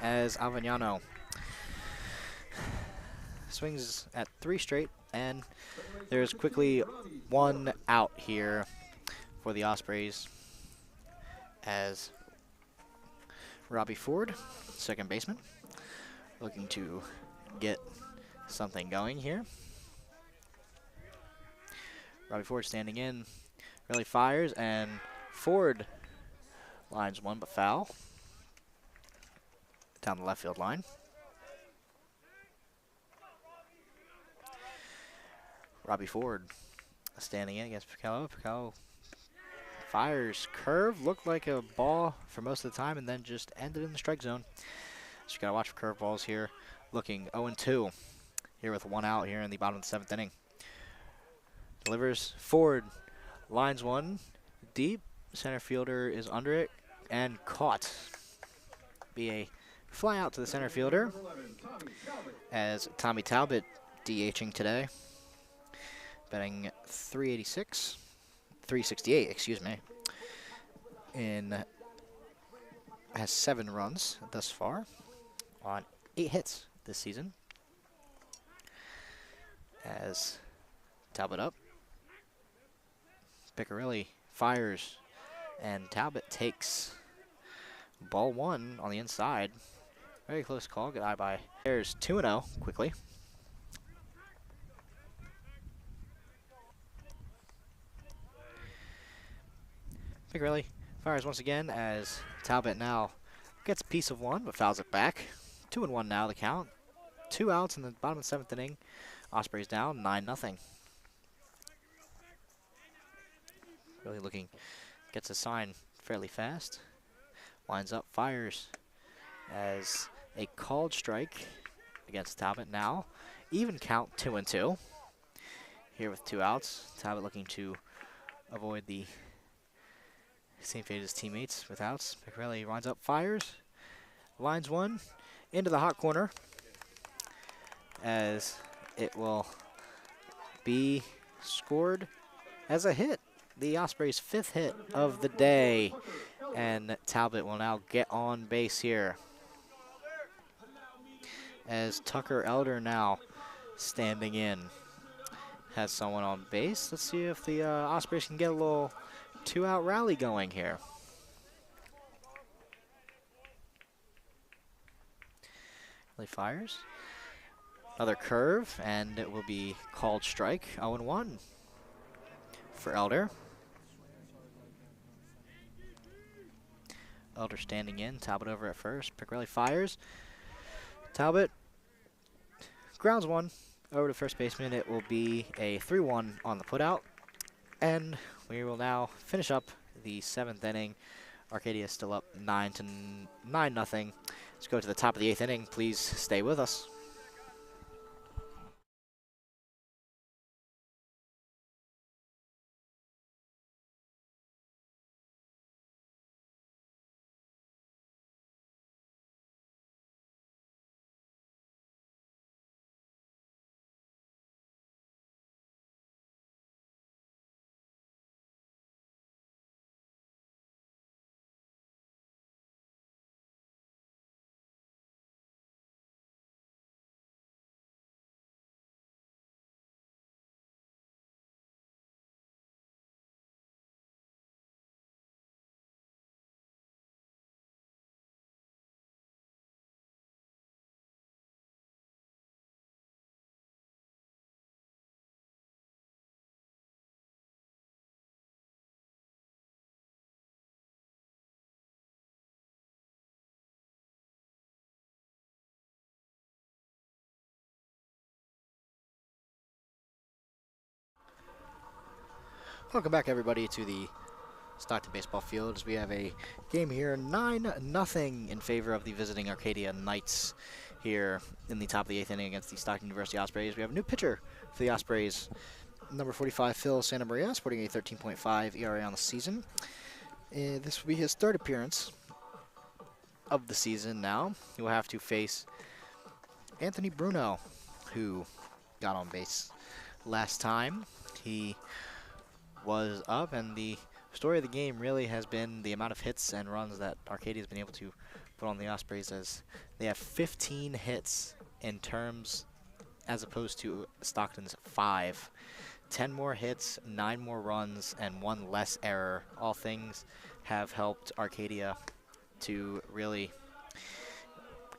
As Avellano swings at 3 straight, and there's quickly 1 out here for the Ospreys as Robbie Ford, second baseman, looking to get something going here. Robbie Ford standing in, really fires, and Ford lines 1 but foul down the left field line. Robbie Ford standing in against Pichello. Pichello fires curve, looked like a ball for most of the time, and then just ended in the strike zone. So you got to watch for curveballs here. Looking 0-2 here with 1 out here in the bottom of the 7th inning. Delivers Ford, lines one deep. Center fielder is under it and caught. Be a fly out to the center fielder as Tommy Talbot DHing today. Batting 368, excuse me. Has 7 runs thus far on 8 hits this season. As Talbot up. Piccarelli fires, and Talbot takes ball 1 on the inside. Very close call. Good eye by. There's 2-0 quickly. Piccarelli fires once again as Talbot now gets a piece of 1 but fouls it back. 2-1 now the count. 2 outs in the bottom of the 7th inning. Ospreys down 9-0. Really looking, gets a sign fairly fast. Lines up, fires as a called strike against Talbot now. Even count 2-2. Here with 2 outs. Talbot looking to avoid the same fate as teammates with outs. Piccarelli winds up, fires. Lines 1 into the hot corner as it will be scored as a hit. The Ospreys' 5th hit of the day, and Talbot will now get on base here. As Tucker Elder now standing in, has someone on base. Let's see if the Ospreys can get a little 2-out rally going here. He fires. Another curve, and it will be called strike. 0-1 for Elder. Elder standing in, Talbot over at first. Piccarelli fires. Talbot grounds 1 over to first baseman. It will be a 3-1 on the putout. And we will now finish up the 7th inning. Arcadia is still up 9-0. Let's go to the top of the 8th inning. Please stay with us. Welcome back, everybody, to the Stockton baseball field as we have a game here, 9-0 in favor of the visiting Arcadia Knights here in the top of the 8th inning against the Stockton University Ospreys. We have a new pitcher for the Ospreys, number 45, Phil Santa Maria, sporting a 13.5 ERA on the season. This will be his 3rd appearance of the season now. He will have to face Anthony Bruno, who got on base last time he was up, and the story of the game really has been the amount of hits and runs that Arcadia has been able to put on the Ospreys, as they have 15 hits in terms as opposed to Stockton's 5. 10 more hits, 9 more runs, and 1 less error. All things have helped Arcadia to really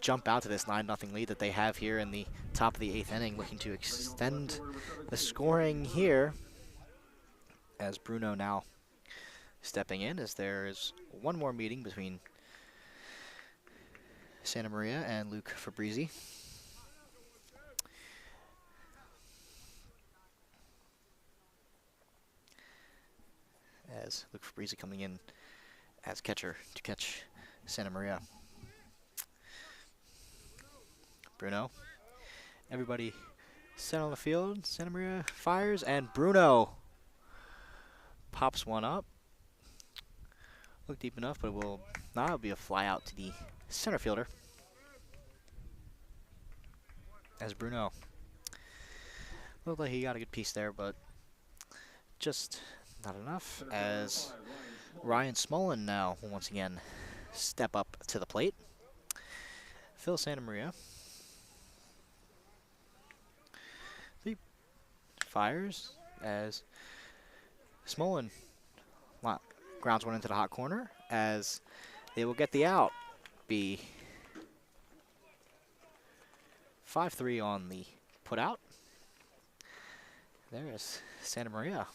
jump out to this 9-0 lead that they have here in the top of the 8th inning, looking to extend the scoring here as Bruno now stepping in, as there is one more meeting between Santa Maria and Luke Fabrizi. as Luke Fabrizi coming in as catcher to catch Santa Maria. Bruno. Everybody set on the field. Santa Maria fires, and Bruno pops one up. Look deep enough, but it will not be a fly out to the center fielder. As Bruno looked like he got a good piece there, but just not enough. As Ryan Smolin now will once again step up to the plate. Phil Santa Maria. He fires as Smolin grounds one into the hot corner, as they will get the out. Be 5-3 on the put out. There is Santa Maria.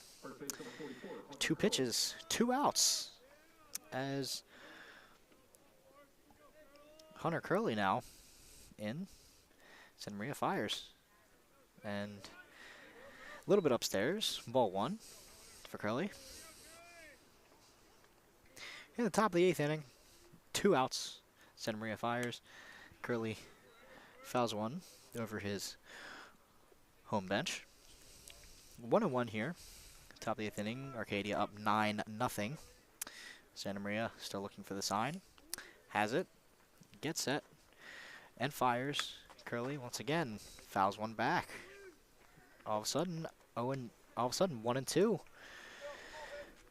2 pitches, 2 outs, as Hunter Curley now in. Santa Maria fires. And a little bit upstairs. Ball 1 for Curley. In the top of the 8th inning, 2 outs. Santa Maria fires. Curley fouls one over his home bench. 1-1 here. Top of the 8th inning. Arcadia up 9-0. Santa Maria still looking for the sign. Has it. Gets set. And fires. Curley once again fouls one back. All of a sudden, 1-2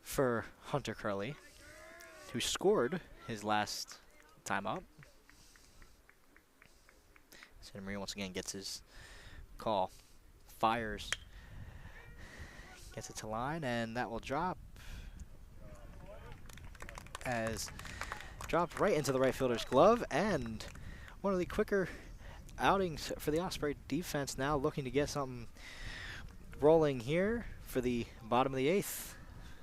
for Hunter Curley, who scored his last time up. Santa Maria once again gets his call. Fires. Gets it to line, and that will drop. As dropped right into the right fielder's glove, and one of the quicker outings for the Osprey defense, now looking to get something rolling here for the bottom of the 8th.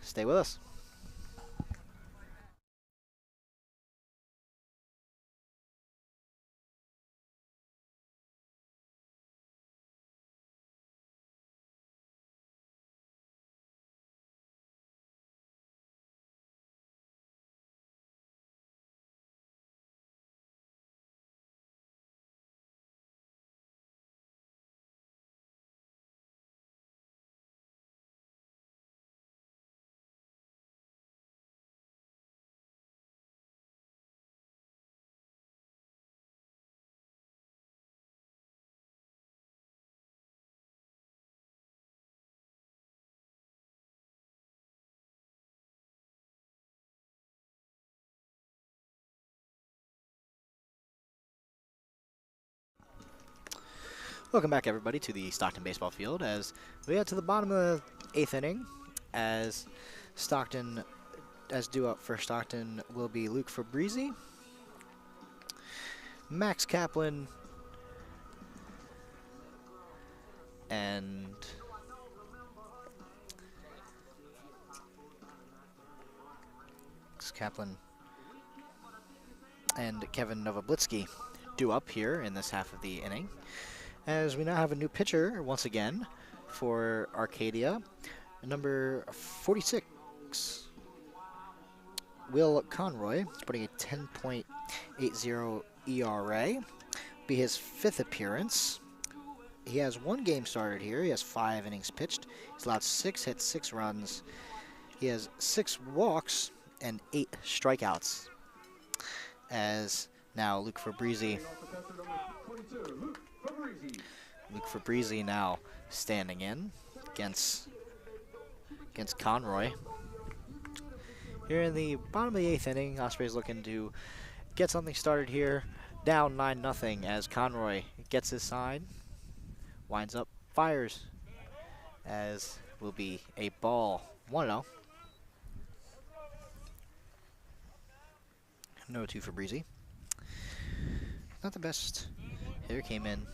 Stay with us. Welcome back, everybody, to the Stockton baseball field as we get to the bottom of the 8th inning. As due up for Stockton will be Luke Fabrizi, Max Kaplan, and Kevin Novoblitsky due up here in this half of the inning. As we now have a new pitcher once again for Arcadia, number 46, Will Conroy, putting a 10.80 ERA. Be his 5th appearance. He has 1 game started here. He has 5 innings pitched. He's allowed 6 hits, 6 runs. He has 6 walks and 8 strikeouts. As now Luke Fabrizi now standing in against Conroy. Here in the bottom of the 8th inning, Osprey's looking to get something started here. Down 9-0 as Conroy gets his sign, winds up, fires, as will be a ball. 1-0. No 2 for Breezy. Not the best hitter, came in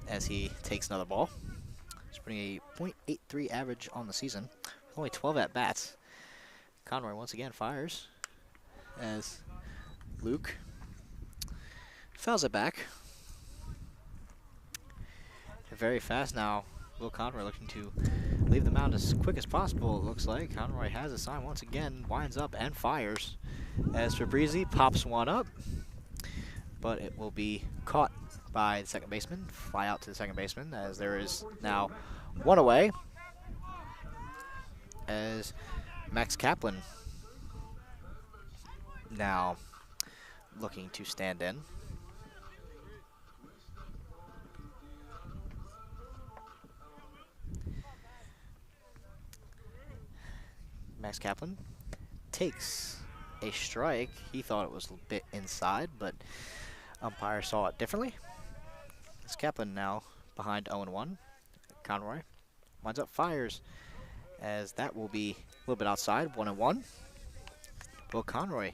as he takes another ball. He's putting a .83 average on the season, with only 12 at-bats. Conroy once again fires as Luke fouls it back. Very fast now. Will Conroy looking to leave the mound as quick as possible, it looks like. Conroy has a sign once again, winds up and fires. As Fabrizi pops one up, but it will be caught by the second baseman. Fly out to the second baseman as there is now one away. As Max Kaplan now looking to stand in. Max Kaplan takes a strike. He thought it was a bit inside, but umpire saw it differently. As Kaplan now behind 0-1. Conroy winds up, fires, as that will be a little bit outside, 1-1. Will Conroy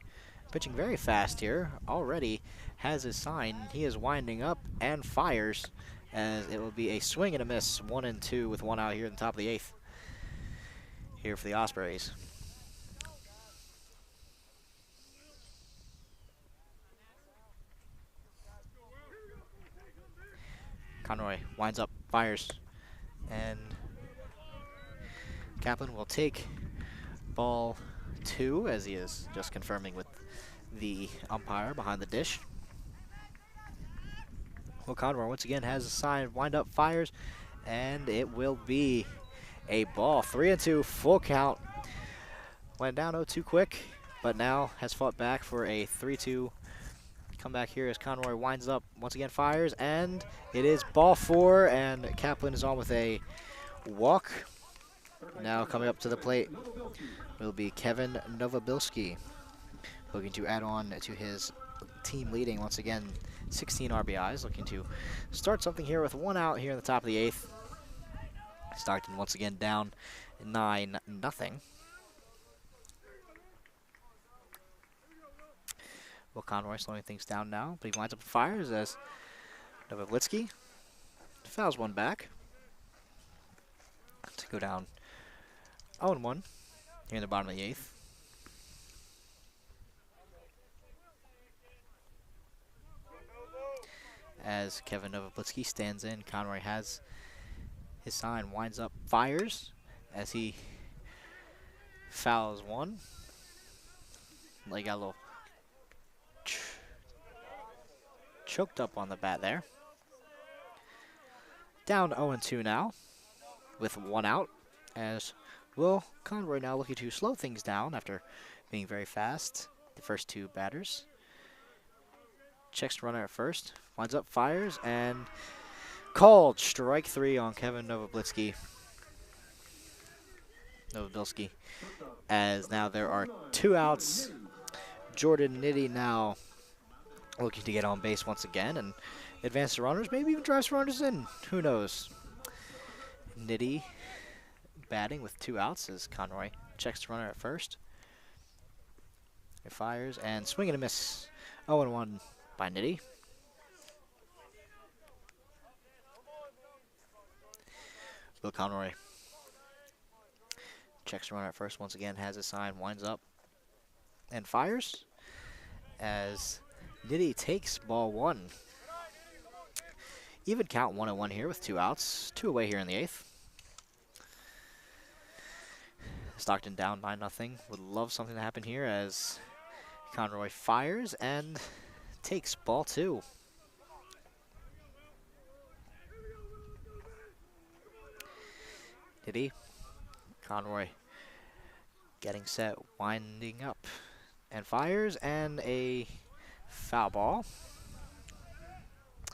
pitching very fast here, already has his sign. He is winding up and fires, as it will be a swing and a miss, 1-2 with one out here in the top of the 8th. Here for the Ospreys. Conroy winds up, fires, and Kaplan will take ball 2, as he is just confirming with the umpire behind the dish. Will Conroy once again has a sign, wind up, fires, and it will be a ball. 3-2, full count. Went down 0-2 quick, but now has fought back for a 3-2 comeback here as Conroy winds up, once again fires, and it is ball 4, and Kaplan is on with a walk. Now coming up to the plate will be Kevin Novobilski, looking to add on to his team leading, once again, 16 RBIs, looking to start something here with one out here in the top of the 8th. Stockton once again down 9-0. Will Conroy slowing things down now, but he winds up and fires as Novobilski fouls one back to go down 0-1 here in the bottom of the 8th. As Kevin Novobilski stands in, Conroy has his sign, winds up, fires as he fouls one. Like got a little choked up on the bat there. Down 0-2 now with one out, as Will Conroy now looking to slow things down after being very fast the first two batters. Checks the runner at first, winds up, fires, and called strike 3 on Kevin Novobilski. As now there are 2 outs. Jordan Nitty now looking to get on base once again and advance the runners, maybe even drive some runners in. Who knows? Nitty batting with 2 outs as Conroy checks the runner at first. It fires and swing and a miss. 0-1 by Nitty. Will Conroy checks the runner at first once again, has a sign, winds up and fires as Nitty takes ball 1. Even count 1-1 here with 2 outs, 2 away here in the 8th. Stockton down 9-0. Would love something to happen here as Conroy fires and takes ball 2. Nitty, Conroy getting set, winding up and fires, and a foul ball. A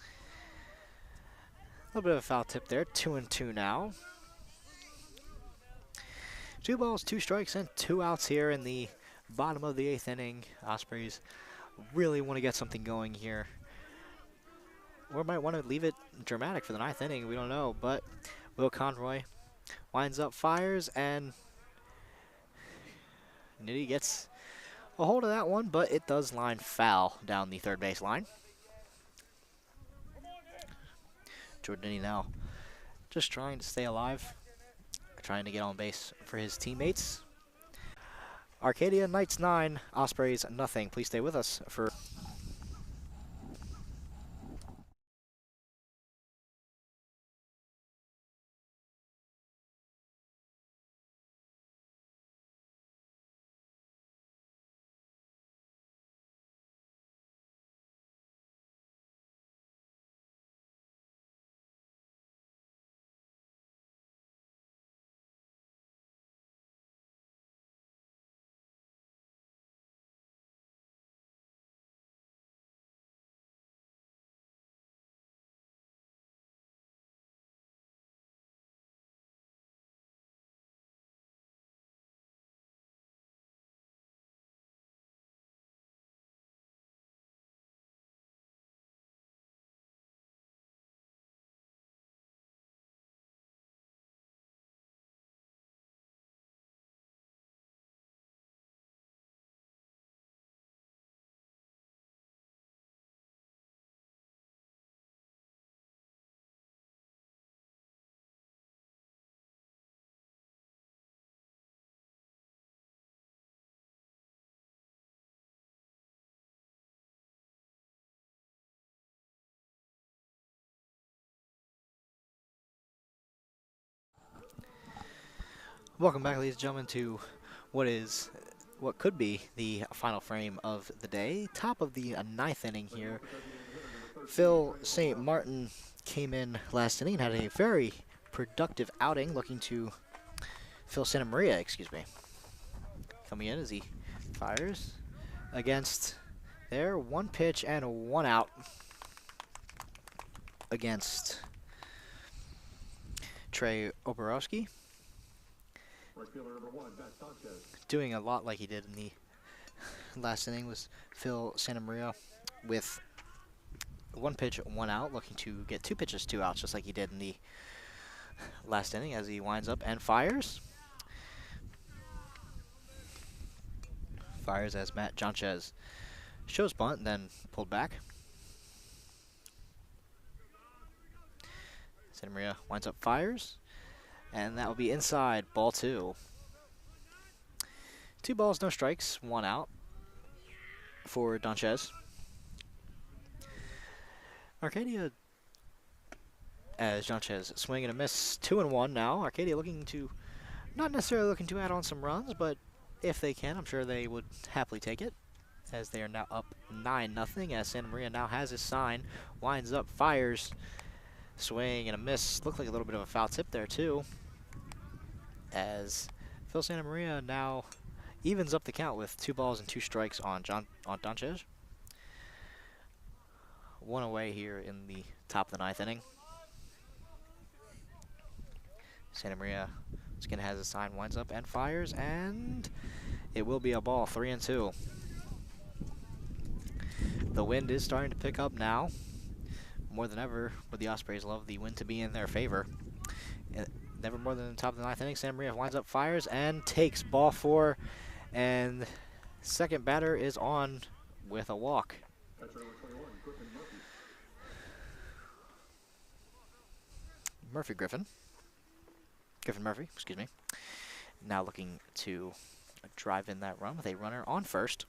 little bit of a foul tip there. 2-2 now. 2 balls, 2 strikes, and 2 outs here in the bottom of the 8th inning. Ospreys really want to get something going here, or might want to leave it dramatic for the 9th inning. We don't know, but Will Conroy winds up, fires, and Nitty gets a hold of that one, but it does line foul down the third base line. Jordan Nitty now just trying to stay alive, trying to get on base for his teammates. Arcadia Knights 9, Ospreys nothing. Please stay with us for Welcome back, ladies and gentlemen, to what could be the final frame of the day. Top of the ninth inning here. Phil St. Martin came in last inning and had a very productive outing, looking to Phil Santa Maria, excuse me, coming in as he fires against there. One pitch and one out against Trey Oborowski. Right fielder number 1, Matt Sanchez. Doing a lot like he did in the last inning was Phil Santa Maria with one pitch, one out, looking to get 2 pitches, 2 outs, just like he did in the last inning as he winds up and fires. Fires as Matt Sanchez shows bunt, then pulled back. Santa Maria winds up, fires, and that will be inside, ball 2. 2 balls, no strikes, 1 out for Sanchez. Arcadia, as Sanchez swing and a miss, 2-1 now. Arcadia not necessarily looking to add on some runs, but if they can, I'm sure they would happily take it, as they are now up 9-0, as Santa Maria now has his sign, winds up, fires, swing and a miss. Looked like a little bit of a foul tip there too, as Phil Santa Maria now evens up the count with 2 balls and 2 strikes on Sanchez. 1 away here in the top of the 9th inning. Santa Maria once again has a sign, winds up and fires, and it will be a ball, 3-2. The wind is starting to pick up now. More than ever would the Ospreys love the wind to be in their favor. Never more than the top of the 9th inning. Santa Maria winds up, fires, and takes ball 4. And second batter is on with a walk. Catcher number 21, Griffin Murphy. Griffin Murphy, excuse me. Now looking to drive in that run with a runner on first.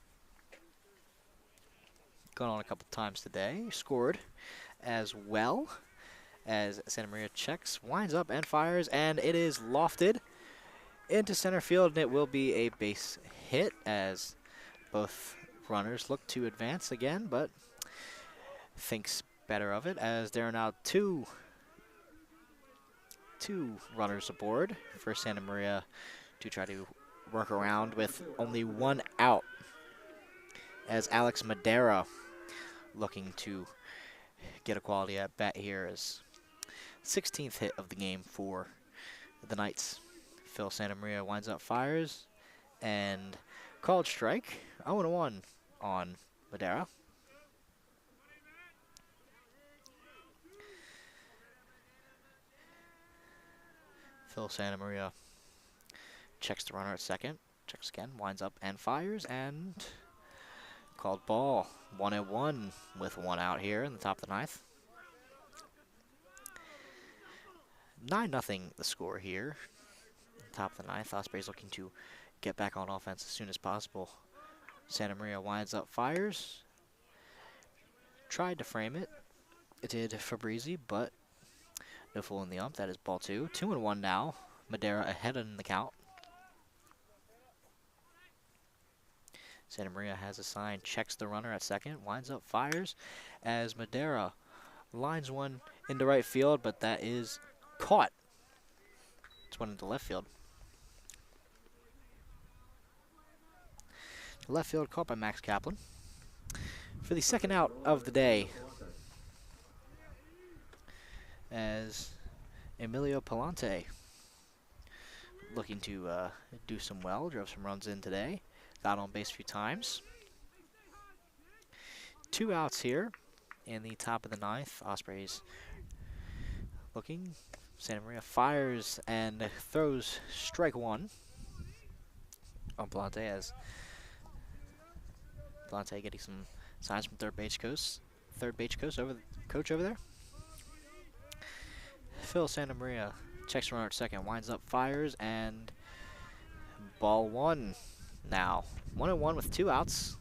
Gone on a couple times today. Scored as well as Santa Maria checks, winds up and fires, and it is lofted into center field, and it will be a base hit as both runners look to advance again, but thinks better of it as there are now two runners aboard for Santa Maria to try to work around with only 1 out, as Alex Madera looking to get a quality at bat here as 16th hit of the game for the Knights. Phil Santa Maria winds up, fires, and called strike. 0-1 on Madera. Phil Santa Maria checks the runner at second, checks again, winds up and fires, and called ball. 1-1 with 1 out here in the top of the 9th. 9-0 the score here. Top of the 9th. Ospreys looking to get back on offense as soon as possible. Santa Maria winds up, fires. Tried to frame it. It did Fabrizi, but no fool in the ump. That is ball 2. 2-1 now. Madera ahead in the count. Santa Maria has a sign, checks the runner at second, winds up, fires, as Madera lines one into right field, but that is caught. It's one into left field. Left field caught by Max Kaplan. For the second out of the day, as Emilio Palante looking to do some well, drove some runs in today. Got on base a few times. 2 outs here in the top of the 9th. Ospreys looking. Santa Maria fires and throws strike 1 on Palante, as Palante getting some signs from third base coach over there. Phil Santa Maria checks runner at second, winds up, fires, and ball 1. Now, 1-1 with 2 outs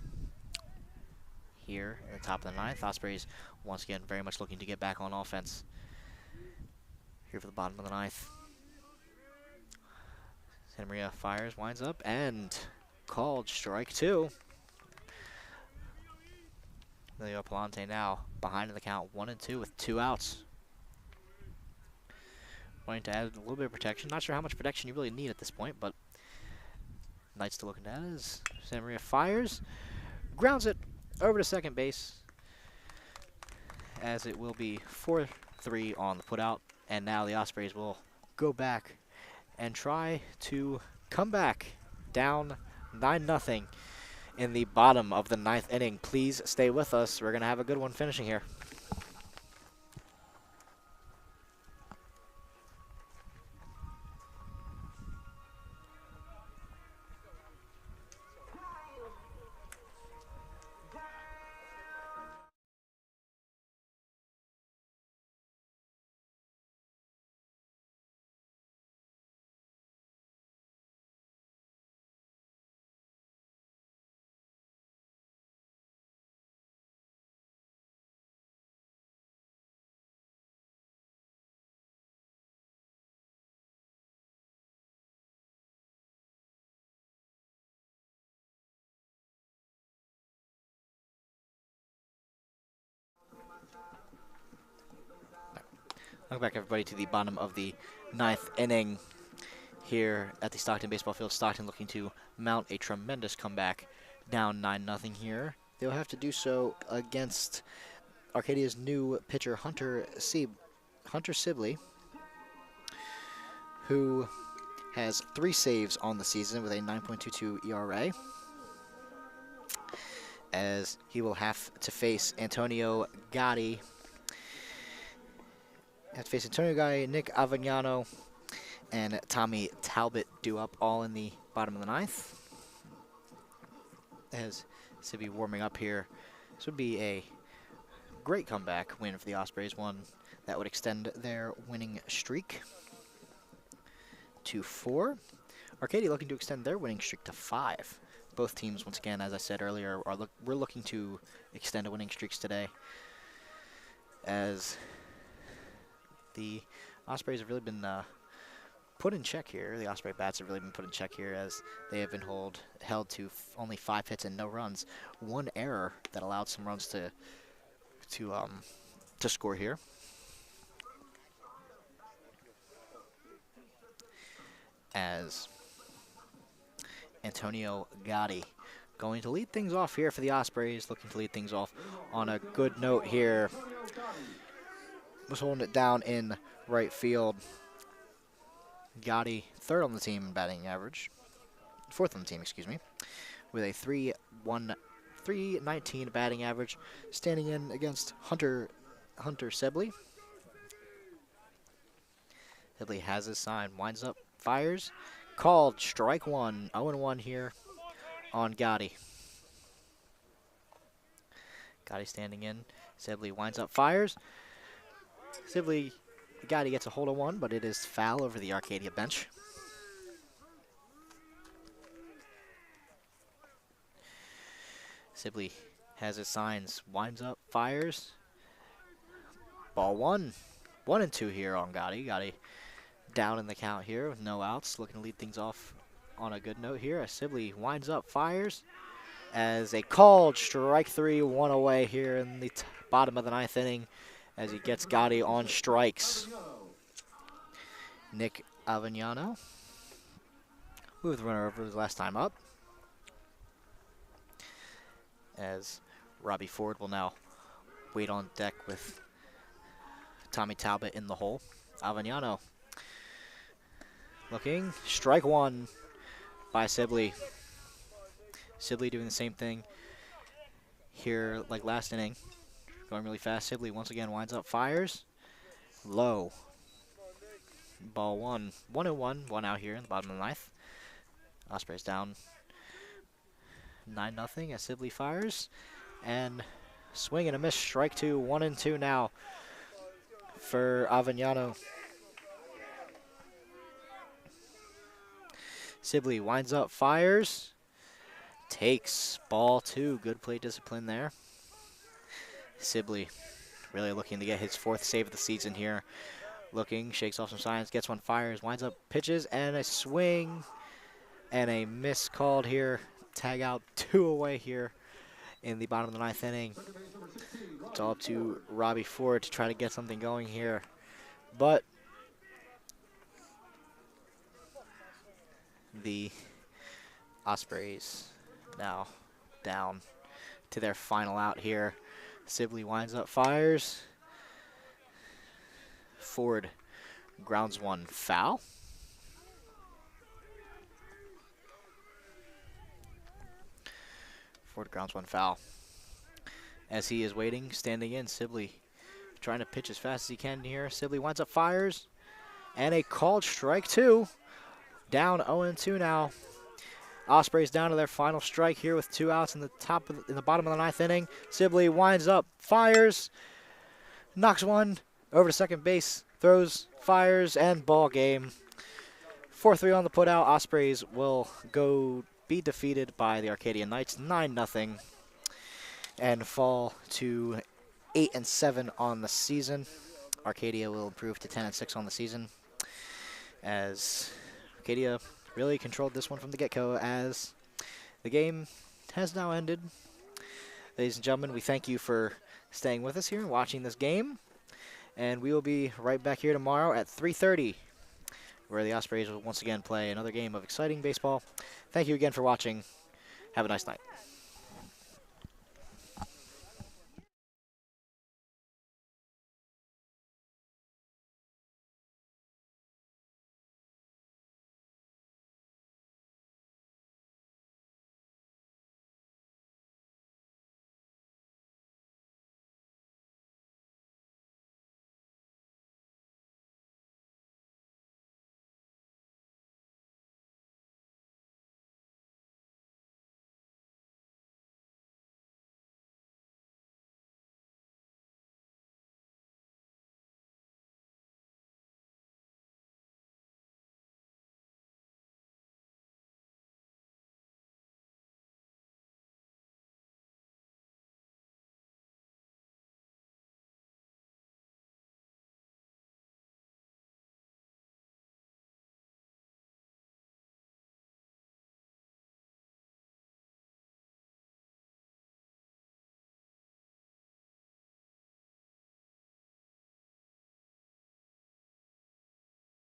here at the top of the 9th. Ospreys once again very much looking to get back on offense here for the bottom of the 9th. Santa Maria fires, winds up, and called strike 2. Emilio Palante now behind in the count, 1-2 with 2 outs. Wanting to add a little bit of protection. Not sure how much protection you really need at this point, but Knights still looking at it as Santa Maria fires, grounds it over to second base, as it will be 4-3 on the putout, and now the Ospreys will go back and try to come back down 9-0 in the bottom of the 9th inning. Please stay with us. We're going to have a good one finishing here. Welcome back, everybody, to the bottom of the 9th inning here at the Stockton baseball field. Stockton looking to mount a tremendous comeback, down 9-0 here. They'll have to do so against Arcadia's new pitcher, Hunter Sibley, who has 3 saves on the season with a 9.22 ERA, as he will have to face Antonio Gotti. Nick Avagnano, and Tommy Talbot due up all in the bottom of the 9th. As Sibby warming up here. This would be a great comeback win for the Ospreys, one that would extend their winning streak to 4. Arcadia looking to extend their winning streak to 5. Both teams, once again, as I said earlier, we're looking to extend winning streaks today, as the Ospreys have really been put in check here. The Osprey bats have really been put in check here, as they have been held to only 5 hits and no runs. One error that allowed some runs to score here. As Antonio Gotti going to lead things off here for the Ospreys, looking to lead things off on a good note here. Was holding it down in right field. Gotti, 3rd on the team in batting average. 4th on the team, excuse me. With a 319 batting average, standing in against Hunter Sibley. Sibley has his sign, winds up, fires, called strike 1, 0-1 here on Gotti. Gotti standing in, Sibley winds up, fires. Gotti gets a hold of one, but it is foul over the Arcadia bench. Sibley has his signs, winds up, fires. Ball 1. 1-2 here on Gotti. Gotti down in the count here with no outs, looking to lead things off on a good note here. As Sibley winds up, fires. As a called strike 3, 1 away here in the bottom of the 9th inning, as he gets Gotti on strikes. Nick Avagnano, who was the runner over his last time up, as Robbie Ford will now wait on deck with Tommy Talbot in the hole. Avagnano looking, strike 1 by Sibley. Sibley doing the same thing here like last inning. Going really fast. Sibley once again winds up, fires. Low. Ball 1. 1-1. 1 out here in the bottom of the 9th. Ospreys down 9-0 as Sibley fires. And swing and a miss. Strike 2. 1-2 now for Avagnano. Sibley winds up, fires. Takes ball 2. Good plate discipline there. Sibley really looking to get his 4th save of the season here. Looking, shakes off some signs, gets one, fires, winds up, pitches, and a swing And a miss called here. Tag out 2 away here in the bottom of the 9th inning. It's all up to Robbie Ford to try to get something going here. But the Ospreys now down to their final out here. Sibley winds up, fires. Ford grounds one foul. Ford grounds one foul. As he is waiting, standing in, Sibley trying to pitch as fast as he can here. Sibley winds up, fires, and a called strike 2. Down 0-2 now. Ospreys down to their final strike here with 2 outs in the bottom of the 9th inning. Sibley winds up, fires, knocks one over to second base, throws, fires, and ball game. 4-3 on the putout. Ospreys will be defeated by the Arcadia Knights 9-0 and fall to 8-7 on the season. Arcadia will improve to 10-6 on the season, as Arcadia really controlled this one from the get-go, as the game has now ended. Ladies and gentlemen, we thank you for staying with us here and watching this game, and we will be right back here tomorrow at 3:30, where the Ospreys will once again play another game of exciting baseball. Thank you again for watching. Have a nice night.